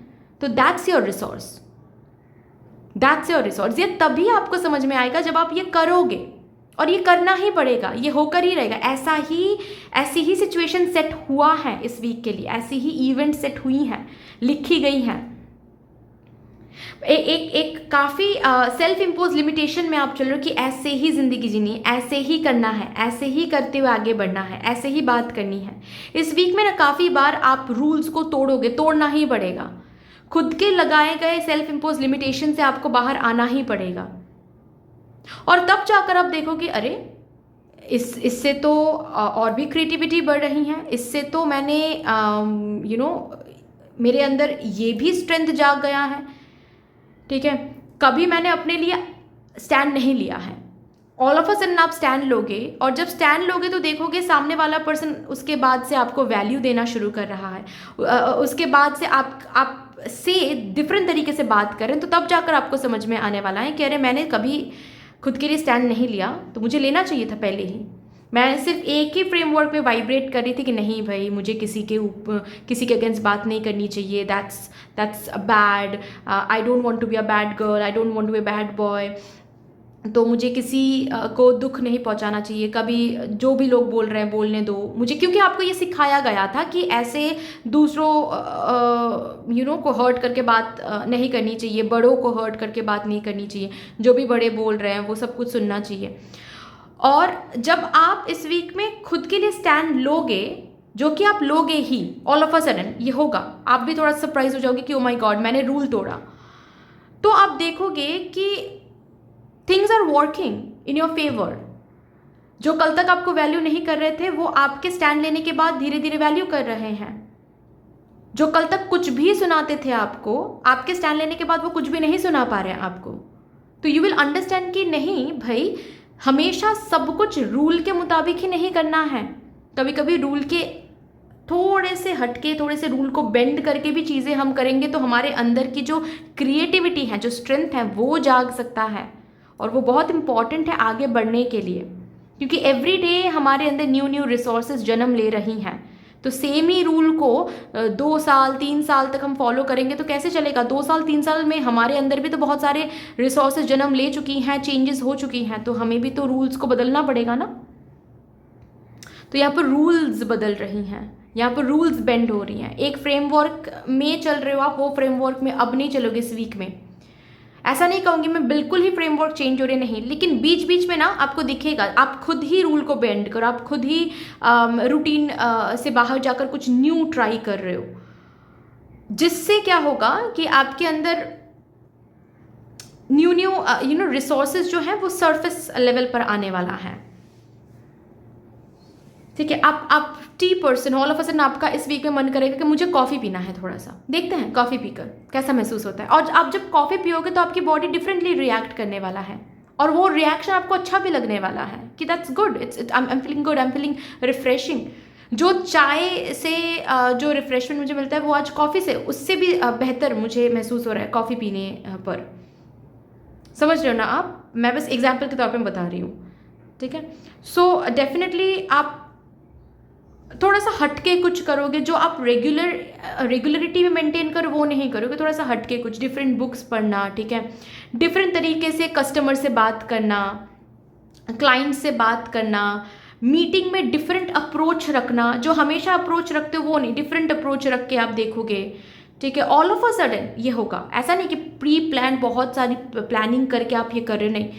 [SPEAKER 1] तो that's your resource, that's your resource. ये तभी आपको समझ में आएगा जब आप ये करोगे, और ये करना ही पड़ेगा, ये होकर ही रहेगा। ऐसी ही सिचुएशन सेट हुआ है इस वीक के लिए, ऐसी ही इवेंट सेट हुई हैं, लिखी गई हैं। एक काफ़ी सेल्फ इम्पोज लिमिटेशन में आप चल रहे हो कि ऐसे ही ज़िंदगी जीनी है, ऐसे ही करना है, ऐसे ही करते हुए आगे बढ़ना है, ऐसे ही बात करनी है। इस वीक में ना काफ़ी बार आप रूल्स को तोड़ोगे, तोड़ना ही पड़ेगा। खुद के लगाए गए सेल्फ इम्पोज लिमिटेशन से आपको बाहर आना ही पड़ेगा, और तब जाकर आप देखोगे अरे इससे तो और भी क्रिएटिविटी बढ़ रही है, इससे तो मैंने मेरे अंदर ये भी स्ट्रेंथ जाग गया है, ठीक है। कभी मैंने अपने लिए स्टैंड नहीं लिया है, ऑल ऑफ अ सडन आप स्टैंड लोगे, और जब स्टैंड लोगे तो देखोगे सामने वाला पर्सन उसके बाद से आपको वैल्यू देना शुरू कर रहा है, उसके बाद से आप से डिफरेंट तरीके से बात करें, तो तब जाकर आपको समझ में आने वाला है कि अरे मैंने कभी खुद के लिए स्टैंड नहीं लिया, तो मुझे लेना चाहिए था पहले ही। मैं सिर्फ एक ही फ्रेमवर्क में वाइब्रेट कर रही थी कि नहीं भाई मुझे किसी के अगेंस्ट बात नहीं करनी चाहिए, that's bad, I don't want to be a bad girl, I don't want to be a bad boy, तो मुझे किसी को दुख नहीं पहुंचाना चाहिए, कभी जो भी लोग बोल रहे हैं बोलने दो मुझे, क्योंकि आपको ये सिखाया गया था कि ऐसे दूसरों को हर्ट करके बात नहीं करनी चाहिए, बड़ों को हर्ट करके बात नहीं करनी चाहिए, जो भी बड़े बोल रहे हैं वो सब कुछ सुनना चाहिए। और जब आप इस वीक में खुद के लिए स्टैंड लोगे, जो कि आप लोगे ही, ऑल ऑफ अ सडन ये होगा, आप भी थोड़ा सरप्राइज हो जाओगे कि ओ माय गॉड मैंने रूल तोड़ा, तो आप देखोगे कि things are working in your favour. जो कल तक आपको वैल्यू नहीं कर रहे थे वो आपके स्टैंड लेने के बाद धीरे धीरे वैल्यू कर रहे हैं। जो कल तक कुछ भी सुनाते थे आपको, आपके स्टैंड लेने के बाद वो कुछ भी नहीं सुना पा रहे हैं आपको। तो यू विल अंडरस्टैंड कि नहीं भाई हमेशा सब कुछ रूल के मुताबिक ही नहीं करना है, कभी कभी रूल के थोड़े से हटके, थोड़े से रूल को बेंड करके भी चीज़ें हम करेंगे तो हमारे अंदर की जो क्रिएटिविटी है, जो स्ट्रेंथ है वो जाग सकता है, और वो बहुत इंपॉर्टेंट है आगे बढ़ने के लिए, क्योंकि एवरी डे हमारे अंदर न्यू रिसोर्सेज जन्म ले रही हैं। तो सेम ही रूल को 2 साल 3 साल तक हम फॉलो करेंगे तो कैसे चलेगा। 2 साल 3 साल में हमारे अंदर भी तो बहुत सारे रिसोर्सेज जन्म ले चुकी हैं, चेंजेस हो चुकी हैं, तो हमें भी तो रूल्स को बदलना पड़ेगा ना। तो यहाँ पर रूल्स बदल रही हैं, यहाँ पर रूल्स बेंड हो रही हैं। एक फ्रेमवर्क में चल रहे हो आप, वो फ्रेमवर्क में अब नहीं चलोगे इस वीक में। ऐसा नहीं कहूँगी मैं बिल्कुल ही फ्रेमवर्क चेंज हो रहे नहीं, लेकिन बीच बीच में ना आपको दिखेगा, आप खुद ही रूल को बेंड करो, आप खुद ही रूटीन से बाहर जाकर कुछ न्यू ट्राई कर रहे हो, जिससे क्या होगा कि आपके अंदर न्यू रिसोर्सेज जो है वो सरफेस लेवल पर आने वाला है। ठीक है, आप tea person, all of a sudden आपका इस वीक में मन करेगा कि मुझे कॉफ़ी पीना है, थोड़ा सा देखते हैं कॉफ़ी पीकर कैसा महसूस होता है। और आप जब कॉफ़ी पियोगे तो आपकी बॉडी डिफरेंटली रिएक्ट करने वाला है, और वो रिएक्शन आपको अच्छा भी लगने वाला है कि that's good, I am feeling good, I am feeling refreshing. जो चाय से जो रिफ्रेशमेंट मुझे मिलता है वो आज कॉफ़ी से उससे भी बेहतर मुझे महसूस हो रहा है कॉफ़ी पीने पर। समझ रहे हो ना आप, मैं बस एग्जाम्पल के तौर पे बता रही हूँ। ठीक है, सो डेफिनेटली आप थोड़ा सा हटके कुछ करोगे, जो आप रेगुलरिटी में मेंटेन करो वो नहीं करोगे, थोड़ा सा हटके कुछ डिफरेंट बुक्स पढ़ना, ठीक है, डिफरेंट तरीके से कस्टमर से बात करना, क्लाइंट से बात करना, मीटिंग में डिफरेंट अप्रोच रखना, जो हमेशा अप्रोच रखते हो वो नहीं, डिफरेंट अप्रोच रख के आप देखोगे। ठीक है, ऑल ऑफ अ सडन ये होगा, ऐसा नहीं कि प्री प्लान बहुत सारी प्लानिंग करके आप ये कर रहे, नहीं,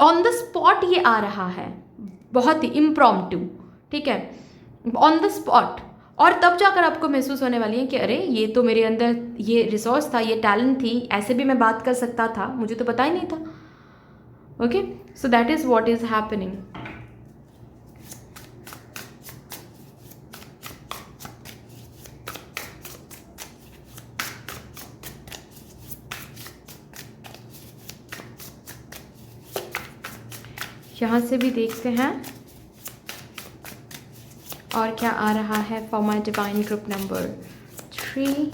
[SPEAKER 1] ऑन द स्पॉट ये आ रहा है, बहुत ही इम्प्रॉम्प्टू। ठीक है, ऑन द स्पॉट, और तब जाकर आपको महसूस होने वाली है कि अरे ये तो मेरे अंदर ये रिसोर्स था, ये टैलेंट थी, ऐसे भी मैं बात कर सकता था, मुझे तो पता ही नहीं था। Okay, so that is what is happening. यहाँ से भी देखते हैं और क्या आ रहा है for my divine group number 3।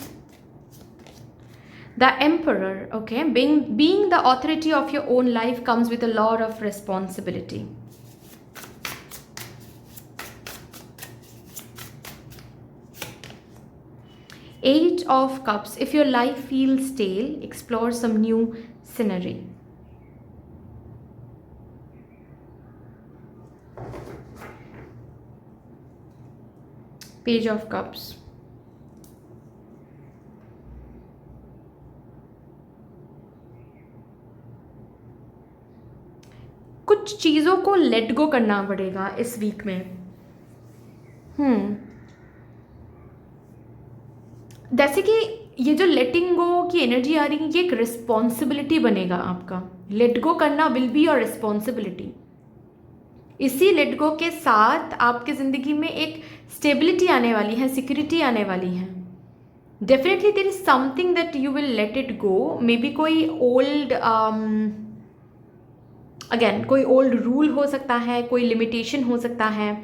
[SPEAKER 1] The emperor, okay, being the authority of your own life comes with a lot of responsibility. Eight of Cups, if your life feels stale, explore some new scenery. Page of Cups, कुछ चीज़ों को let go करना पड़ेगा इस week में। जैसे कि ये जो लेटिंग गो की एनर्जी आ रही है, ये एक रिस्पॉन्सिबिलिटी बनेगा आपका। लेट गो करना विल बी योर रिस्पॉन्सिबिलिटी। इसी लेट गो के साथ आपकी ज़िंदगी में एक स्टेबिलिटी आने वाली है, सिक्योरिटी आने वाली है। Definitely there is something that you will let it go. Maybe कोई ओल्ड अगेन कोई ओल्ड रूल हो सकता है, कोई लिमिटेशन हो सकता है।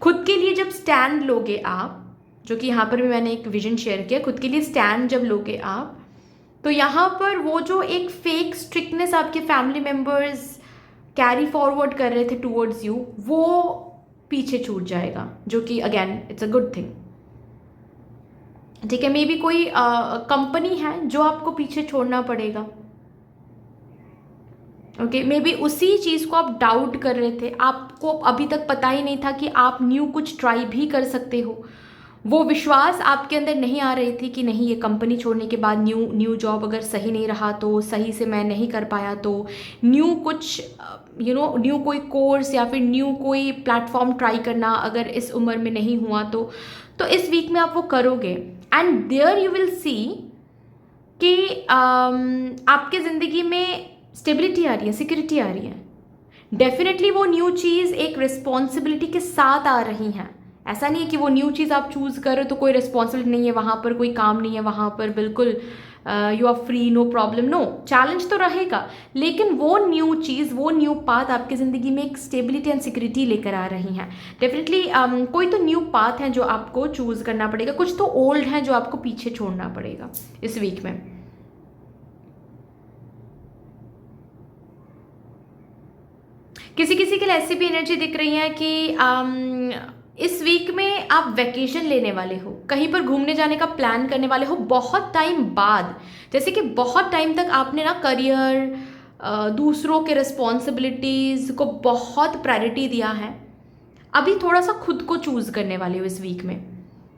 [SPEAKER 1] खुद के लिए जब स्टैंड लोगे आप, जो कि यहाँ पर भी मैंने एक विजन शेयर किया, खुद के लिए स्टैंड जब लोगे आप, तो यहाँ पर वो जो एक फेक स्ट्रिक्टनेस आपके फैमिली मेम्बर्स कैरी फॉरवर्ड कर रहे थे टूवर्ड्स यू, वो पीछे छूट जाएगा, जो कि again it's a good thing. ठीक है, मे बी कोई कंपनी है जो आपको पीछे छोड़ना पड़ेगा। ओके, मे बी उसी चीज़ को आप डाउट कर रहे थे, आपको अभी तक पता ही नहीं था कि आप न्यू कुछ ट्राई भी कर सकते हो। वो विश्वास आपके अंदर नहीं आ रही थी कि नहीं, ये कंपनी छोड़ने के बाद न्यू जॉब अगर सही नहीं रहा तो, सही से मैं नहीं कर पाया तो, न्यू कुछ न्यू कोई कोर्स या फिर न्यू कोई प्लेटफॉर्म ट्राई करना अगर इस उम्र में नहीं हुआ तो इस वीक में आप वो करोगे। And there you will see कि आपके ज़िंदगी में स्टेबिलिटी आ रही है, सिक्योरिटी आ रही है। डेफिनेटली वो न्यू चीज़ एक रिस्पॉन्सिबिलिटी के साथ आ रही हैं। ऐसा नहीं है कि वो न्यू चीज़ आप चूज़ करो तो कोई रिस्पॉन्सिबिलिटी नहीं है, वहाँ पर कोई काम नहीं है, वहाँ पर बिल्कुल you are free, no problem, no, challenge तो रहेगा, लेकिन वो न्यू चीज़, वो न्यू पाथ आपकी ज़िंदगी में एक स्टेबिलिटी एंड सिक्योरिटी लेकर आ रही हैं। डेफिनेटली कोई तो न्यू पाथ है जो आपको चूज़ करना पड़ेगा, कुछ तो ओल्ड है जो आपको पीछे छोड़ना पड़ेगा इस वीक में। किसी किसी के लिए ऐसी भी एनर्जी दिख रही है कि इस वीक में आप वैकेशन लेने वाले हो, कहीं पर घूमने जाने का प्लान करने वाले हो बहुत टाइम बाद। जैसे कि बहुत टाइम तक आपने ना करियर, दूसरों के रिस्पॉन्सिबिलिटीज़ को बहुत प्रायोरिटी दिया है, अभी थोड़ा सा खुद को चूज़ करने वाले हो इस वीक में।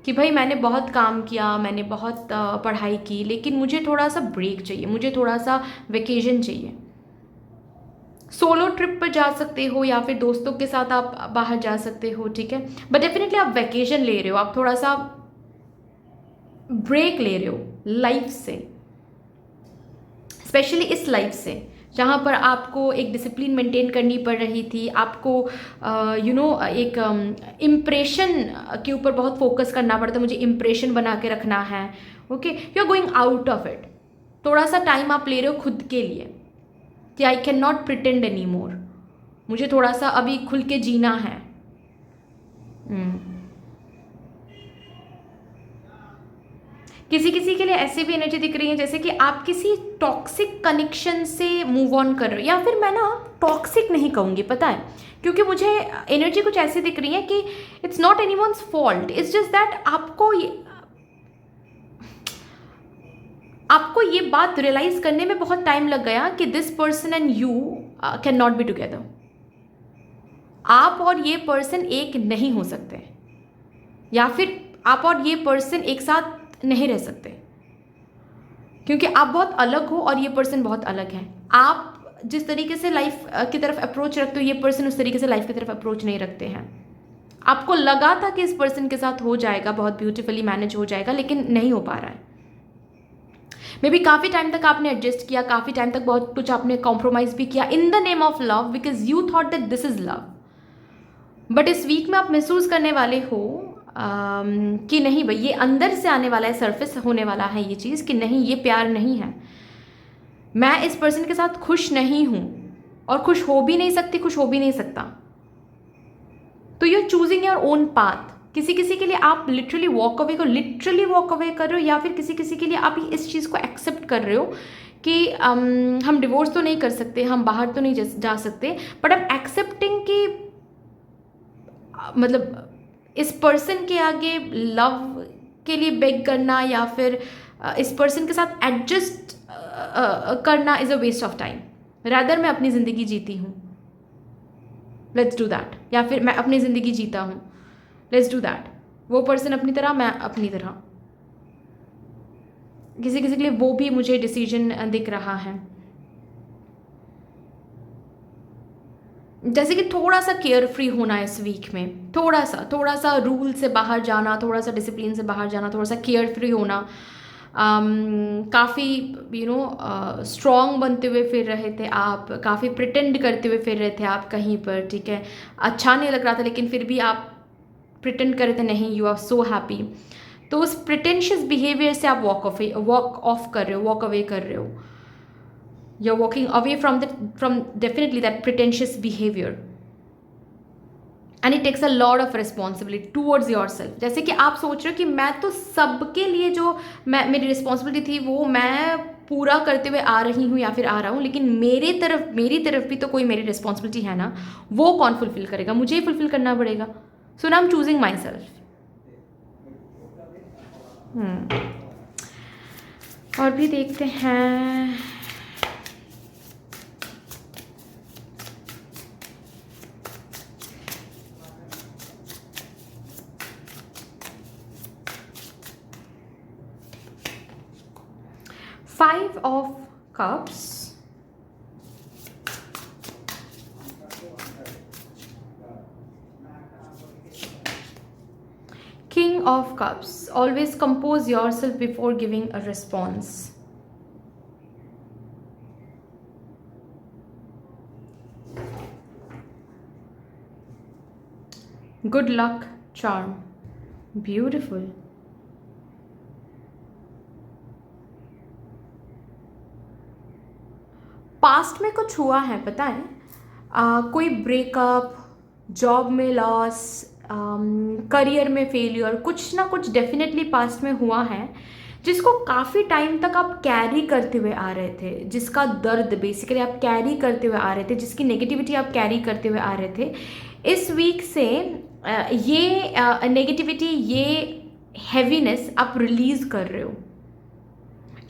[SPEAKER 1] कि भाई मैंने बहुत काम किया, मैंने बहुत पढ़ाई की, लेकिन मुझे थोड़ा सा ब्रेक चाहिए, मुझे थोड़ा सा वेकेशन चाहिए। सोलो ट्रिप पर जा सकते हो या फिर दोस्तों के साथ आप बाहर जा सकते हो, ठीक है, बट डेफिनेटली आप वैकेशन ले रहे हो, आप थोड़ा सा ब्रेक ले रहे हो लाइफ से, स्पेशली इस लाइफ से जहाँ पर आपको एक डिसिप्लिन मेंटेन करनी पड़ रही थी, आपको एक इम्प्रेशन के ऊपर बहुत फोकस करना पड़ता, मुझे इम्प्रेशन बना के रखना है, okay, you are going out of it. थोड़ा सा टाइम आप ले रहे हो खुद के लिए कि I can not pretend any more, मुझे थोड़ा सा अभी खुल के जीना है। किसी किसी के लिए ऐसी भी एनर्जी दिख रही है जैसे कि आप किसी टॉक्सिक कनेक्शन से मूव ऑन कर रहे हो, या फिर मैं ना टॉक्सिक नहीं कहूँगी, पता है, क्योंकि मुझे एनर्जी कुछ ऐसी दिख रही है कि it's not anyone's fault, it's just that आपको ये बात रियलाइज करने में बहुत टाइम लग गया कि this person and you can not be together. आप और ये पर्सन एक नहीं हो सकते, या फिर आप और ये पर्सन एक साथ नहीं रह सकते, क्योंकि आप बहुत अलग हो और ये पर्सन बहुत अलग है। आप जिस तरीके से लाइफ की तरफ अप्रोच रखते हो, ये पर्सन उस तरीके से लाइफ की तरफ अप्रोच नहीं रखते हैं। आपको लगा था कि इस पर्सन के साथ हो जाएगा, बहुत ब्यूटीफुली मैनेज हो जाएगा, लेकिन नहीं हो पा रहा है। मे बी काफ़ी टाइम तक आपने एडजस्ट किया, काफ़ी टाइम तक बहुत कुछ आपने कॉम्प्रोमाइज़ भी किया in the name of love, because you thought that this is love. But इस वीक में आप महसूस करने वाले हो कि नहीं भाई, ये अंदर से आने वाला है, सरफेस होने वाला है ये चीज़ कि नहीं, ये प्यार नहीं है, मैं इस पर्सन के साथ खुश नहीं हूँ और खुश हो भी नहीं सकती, खुश हो भी नहीं सकता। तो you are choosing your own path. किसी किसी के लिए आप लिटरली वॉक अवे कर रहे हो, या फिर किसी किसी के लिए आप इस चीज़ को एक्सेप्ट कर रहे हो कि हम डिवोर्स तो नहीं कर सकते, हम बाहर तो नहीं जा सकते, बट आई एक्सेप्टिंग कि मतलब इस पर्सन के आगे लव के लिए बेग करना या फिर इस पर्सन के साथ एडजस्ट करना is a waste of time. Rather मैं अपनी ज़िंदगी जीती हूँ, लेट्स डू दैट, या फिर मैं अपनी ज़िंदगी जीता हूँ, लेट्स डू दैट। वो पर्सन अपनी तरह, मैं अपनी तरह। किसी किसी के लिए वो भी मुझे डिसीजन दिख रहा है, जैसे कि थोड़ा सा केयर फ्री होना इस वीक में, थोड़ा सा रूल से बाहर जाना, थोड़ा सा डिसिप्लिन से बाहर जाना, थोड़ा सा केयर फ्री होना। काफ़ी स्ट्रॉन्ग बनते हुए फिर रहे थे आप, काफ़ी प्रिटेंड करते हुए फिर रहे थे आप कहीं पर, ठीक है, अच्छा नहीं लग रहा था, लेकिन फिर भी आप प्रिटेंड कर रहे थे नहीं, यू आर सो हैप्पी। तो उस प्रिटेंशियस बिहेवियर से आप वॉक ऑफ कर रहे हो, वॉक अवे कर रहे हो। You're walking away from definitely that pretentious behavior, and it takes a lot of responsibility towards yourself। जैसे कि आप सोच रहे हो कि मैं तो सबके लिए जो मेरी रिस्पॉन्सिबिलिटी थी वो मैं पूरा करते हुए आ रही हूँ या फिर आ रहा हूँ, लेकिन मेरी तरफ भी तो कोई मेरी रिस्पॉन्सिबिलिटी है ना, वो कौन फुलफिल करेगा, मुझे ही फुलफिल करना पड़ेगा। So now I am choosing my self. और भी देखते हैं। Five of Cups, King of Cups. Always compose yourself before giving a response. Good luck charm. Beautiful. Past में कुछ हुआ है, पता है, कोई ब्रेकअप, जॉब में लॉस, करियर में फेलियर, कुछ ना कुछ डेफिनेटली पास्ट में हुआ है, जिसको काफ़ी टाइम तक आप कैरी करते हुए आ रहे थे, जिसका दर्द बेसिकली आप कैरी करते हुए आ रहे थे, जिसकी नेगेटिविटी आप कैरी करते हुए आ रहे थे। इस वीक से ये नेगेटिविटी, ये हैवीनेस आप रिलीज़ कर रहे हो।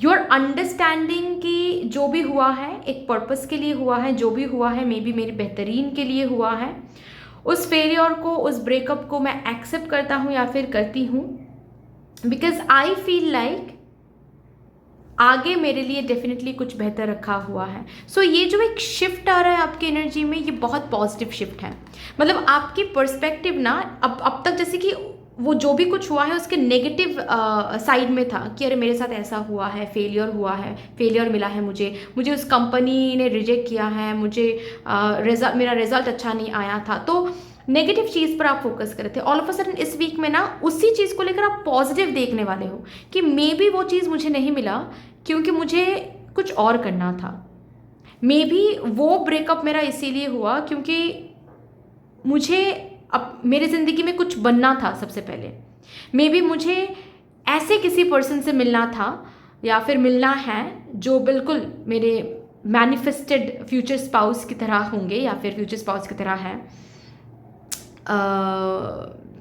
[SPEAKER 1] यू आर अंडरस्टैंडिंग कि जो भी हुआ है एक पर्पस के लिए हुआ है, जो भी हुआ है मे बी मेरी बेहतरीन के लिए हुआ है। उस फेलियर को, उस ब्रेकअप को मैं एक्सेप्ट करता हूँ या फिर करती हूँ, बिकॉज आई फील लाइक आगे मेरे लिए डेफिनेटली कुछ बेहतर रखा हुआ है. सो ये जो एक शिफ्ट आ रहा है आपकी एनर्जी में, ये बहुत पॉजिटिव शिफ्ट है. मतलब आपकी पर्सपेक्टिव ना अब तक जैसे कि वो जो भी कुछ हुआ है उसके नेगेटिव साइड में था कि अरे मेरे साथ ऐसा हुआ है, फेलियर हुआ है, फेलियर मिला है मुझे उस कंपनी ने रिजेक्ट किया है, मेरा रिजल्ट अच्छा नहीं आया था. तो नेगेटिव चीज़ पर आप फोकस कर रहे थे. ऑल ऑफ अ सडन इस वीक में ना उसी चीज़ को लेकर आप पॉजिटिव देखने वाले हो कि मे बी वो चीज़ मुझे नहीं मिला क्योंकि मुझे कुछ और करना था. मे बी वो ब्रेकअप मेरा इसीलिए हुआ क्योंकि मुझे अब मेरी ज़िंदगी में कुछ बनना था सबसे पहले. मे बी मुझे ऐसे किसी पर्सन से मिलना था या फिर मिलना है जो बिल्कुल मेरे मैनिफेस्टेड फ्यूचर स्पाउस की तरह होंगे या फिर फ्यूचर स्पाउस की तरह है.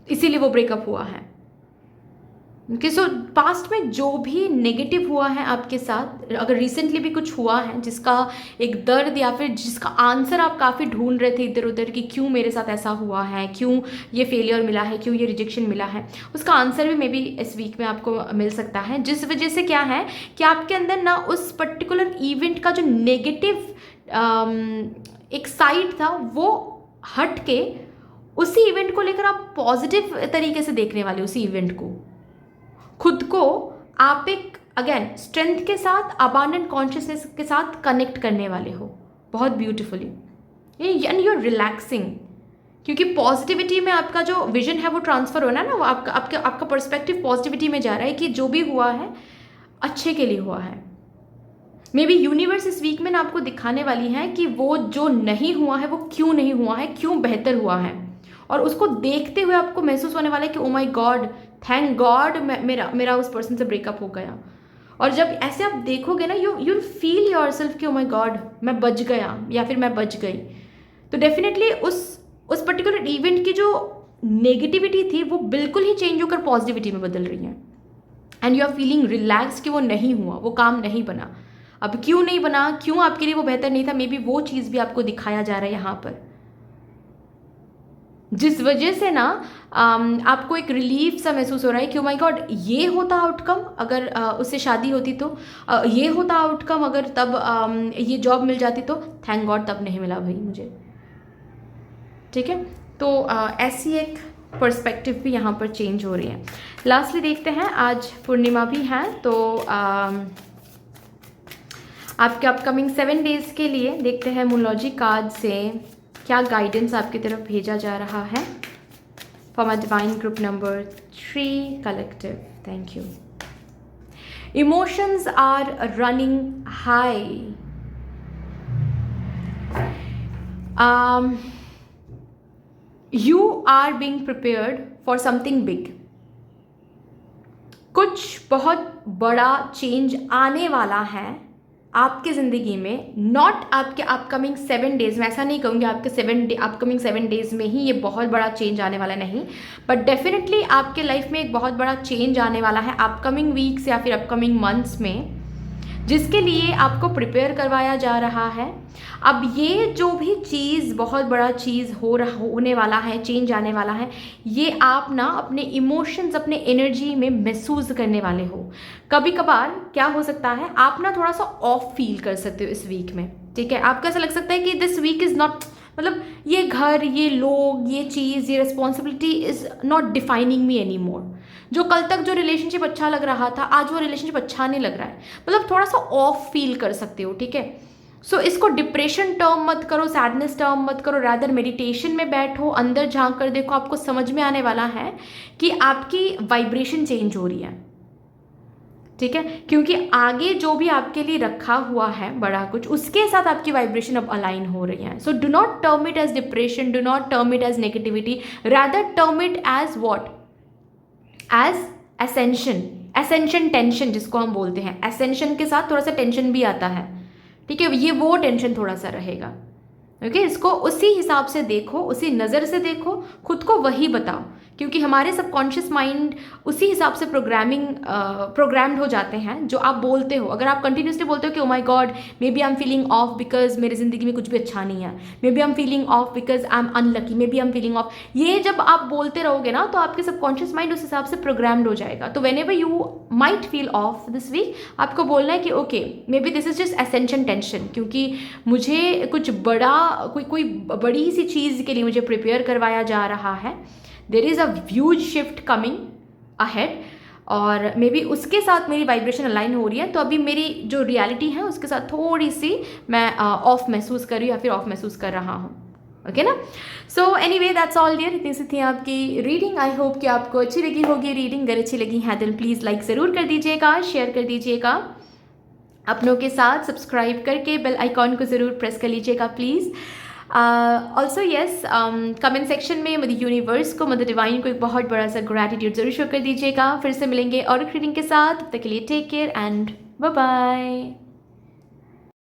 [SPEAKER 1] इसीलिए वो ब्रेकअप हुआ है. ओके, सो पास्ट में जो भी नेगेटिव हुआ है आपके साथ, अगर रिसेंटली भी कुछ हुआ है जिसका एक दर्द या फिर जिसका आंसर आप काफ़ी ढूंढ रहे थे इधर उधर कि क्यों मेरे साथ ऐसा हुआ है, क्यों ये फेलियर मिला है, क्यों ये रिजेक्शन मिला है, उसका आंसर भी मे बी इस वीक में आपको मिल सकता है. जिस वजह से क्या है कि आपके अंदर ना उस पर्टिकुलर इवेंट का जो नेगेटिव एक साइड था वो हट के उसी इवेंट को लेकर आप पॉजिटिव तरीके से देखने वाले. उसी इवेंट को, खुद को आप एक अगेन स्ट्रेंथ के साथ, अबांडेंट कॉन्शियसनेस के साथ कनेक्ट करने वाले हो बहुत beautifully. And you are relaxing क्योंकि पॉजिटिविटी में आपका जो विजन है वो ट्रांसफर होना है ना, वो आपका पर्सपेक्टिव पॉजिटिविटी में जा रहा है कि जो भी हुआ है अच्छे के लिए हुआ है. मे बी यूनिवर्स इस वीक में ना आपको दिखाने वाली है कि वो जो नहीं हुआ है वो क्यों नहीं हुआ है, क्यों बेहतर हुआ है. और उसको देखते हुए आपको महसूस होने वाला है कि oh my God, thank God मेरा उस पर्सन से ब्रेकअप हो गया. और जब ऐसे आप देखोगे ना यू फील योर सेल्फ कि ओ माई गॉड मैं बच गया या फिर मैं बच गई. तो डेफिनेटली उस पर्टिकुलर इवेंट की जो नेगेटिविटी थी वो बिल्कुल ही चेंज होकर पॉजिटिविटी में बदल रही है. And you are feeling relax कि वो नहीं हुआ, वो काम नहीं बना. अब क्यों नहीं बना, क्यों आपके लिए वो बेहतर नहीं था, मे बी वो चीज़ भी आपको दिखाया जा रहा है यहाँ पर, जिस वजह से ना आपको एक रिलीफ सा महसूस हो रहा है कि ओ माय गॉड ये होता आउटकम अगर उससे शादी होती तो, ये होता आउटकम अगर तब ये जॉब मिल जाती तो, थैंक गॉड तब नहीं मिला भाई मुझे. ठीक है, तो ऐसी एक पर्सपेक्टिव भी यहाँ पर चेंज हो रही है. लास्टली देखते हैं, आज पूर्णिमा भी है तो आपके अपकमिंग 7 डेज के लिए देखते हैं मूनलॉजी कार्ड से क्या गाइडेंस आपकी तरफ भेजा जा रहा है. For my divine group number 3 collective, thank you. Emotions are running high. You are being prepared for something big. कुछ बहुत बड़ा चेंज आने वाला है आपके ज़िंदगी में. नॉट आपके अपकमिंग 7 डेज में, ऐसा नहीं कहूँगी आपके अपकमिंग 7 डेज में ही ये बहुत बड़ा चेंज आने वाला नहीं, बट डेफिनेटली आपके लाइफ में एक बहुत बड़ा चेंज आने वाला है अपकमिंग वीक्स या फिर अपकमिंग मंथ्स में, जिसके लिए आपको प्रिपेयर करवाया जा रहा है. अब ये जो भी चीज़ बहुत बड़ा चीज़ होने वाला है, चेंज आने वाला है, ये आप ना अपने इमोशंस, अपने एनर्जी में महसूस करने वाले हो. कभी कभार क्या हो सकता है आप ना थोड़ा सा ऑफ फील कर सकते हो इस वीक में. ठीक है, आपको ऐसा लग सकता है कि दिस वीक इज़ नॉट, मतलब ये घर, ये लोग, ये चीज़, ये responsibility is not defining me any more. जो कल तक जो रिलेशनशिप अच्छा लग रहा था आज वो रिलेशनशिप अच्छा नहीं लग रहा है. मतलब थोड़ा सा ऑफ फील कर सकते हो. ठीक है, सो इसको डिप्रेशन टर्म मत करो, सैडनेस टर्म मत करो, रादर मेडिटेशन में बैठो, अंदर झांक कर देखो, आपको समझ में आने वाला है कि आपकी वाइब्रेशन चेंज हो रही है. ठीक है, क्योंकि आगे जो भी आपके लिए रखा हुआ है बड़ा कुछ, उसके साथ आपकी वाइब्रेशन अब अलाइन हो रही है. So do not term it as depression, do not term it as negativity, rather term it as what, as ascension tension, जिसको हम बोलते हैं. एसेंशन के साथ थोड़ा सा टेंशन भी आता है. ठीक है, ये वो टेंशन थोड़ा सा रहेगा. ओके इसको उसी हिसाब से देखो, उसी नज़र से देखो, खुद को वही बताओ, क्योंकि हमारे सबकॉन्शियस माइंड उसी हिसाब से प्रोग्राम्ड हो जाते हैं जो आप बोलते हो। अगर आप कंटिन्यूसली बोलते हो कि oh my God maybe I am feeling off because मेरी ज़िंदगी में कुछ भी अच्छा नहीं है, maybe I am feeling off because I am unlucky, maybe I am feeling off, ये जब आप बोलते रहोगे ना तो आपके सबकॉन्शियस माइंड उस हिसाब से प्रोग्राम्ड हो जाएगा। तो whenever you might feel off this week, आपको बोलना है कि okay maybe this is just ascension tension, क्योंकि मुझे कुछ बड़ा कोई बड़ी सी चीज़ के लिए मुझे प्रिपेयर करवाया जा रहा है। There is a huge shift coming ahead, और मे बी उसके साथ मेरी वाइब्रेशन अलाइन हो रही है। तो अभी मेरी जो रियलिटी है उसके साथ थोड़ी सी मैं ऑफ महसूस कर रही हूँ या फिर ऑफ महसूस कर रहा हूँ। ओके ना। So anyway that's all dear, इतनी सी थी आपकी रीडिंग। आई होप कि आपको अच्छी लगी होगी रीडिंग। अगर अच्छी लगी है तो प्लीज़ लाइक ज़रूर कर दीजिएगा, शेयर कर दीजिएगा अपनों के साथ, सब्सक्राइब करके बेल आइकॉन को ज़रूर प्रेस कर लीजिएगा please. Also yes, comment section में मदर यूनिवर्स को, मदर डिवाइन को एक बहुत बड़ा सा ग्रैटिट्यूड ज़रूर शो कर दीजिएगा। फिर से मिलेंगे और रीडिंग के साथ, तब तक के लिए take care and bye bye.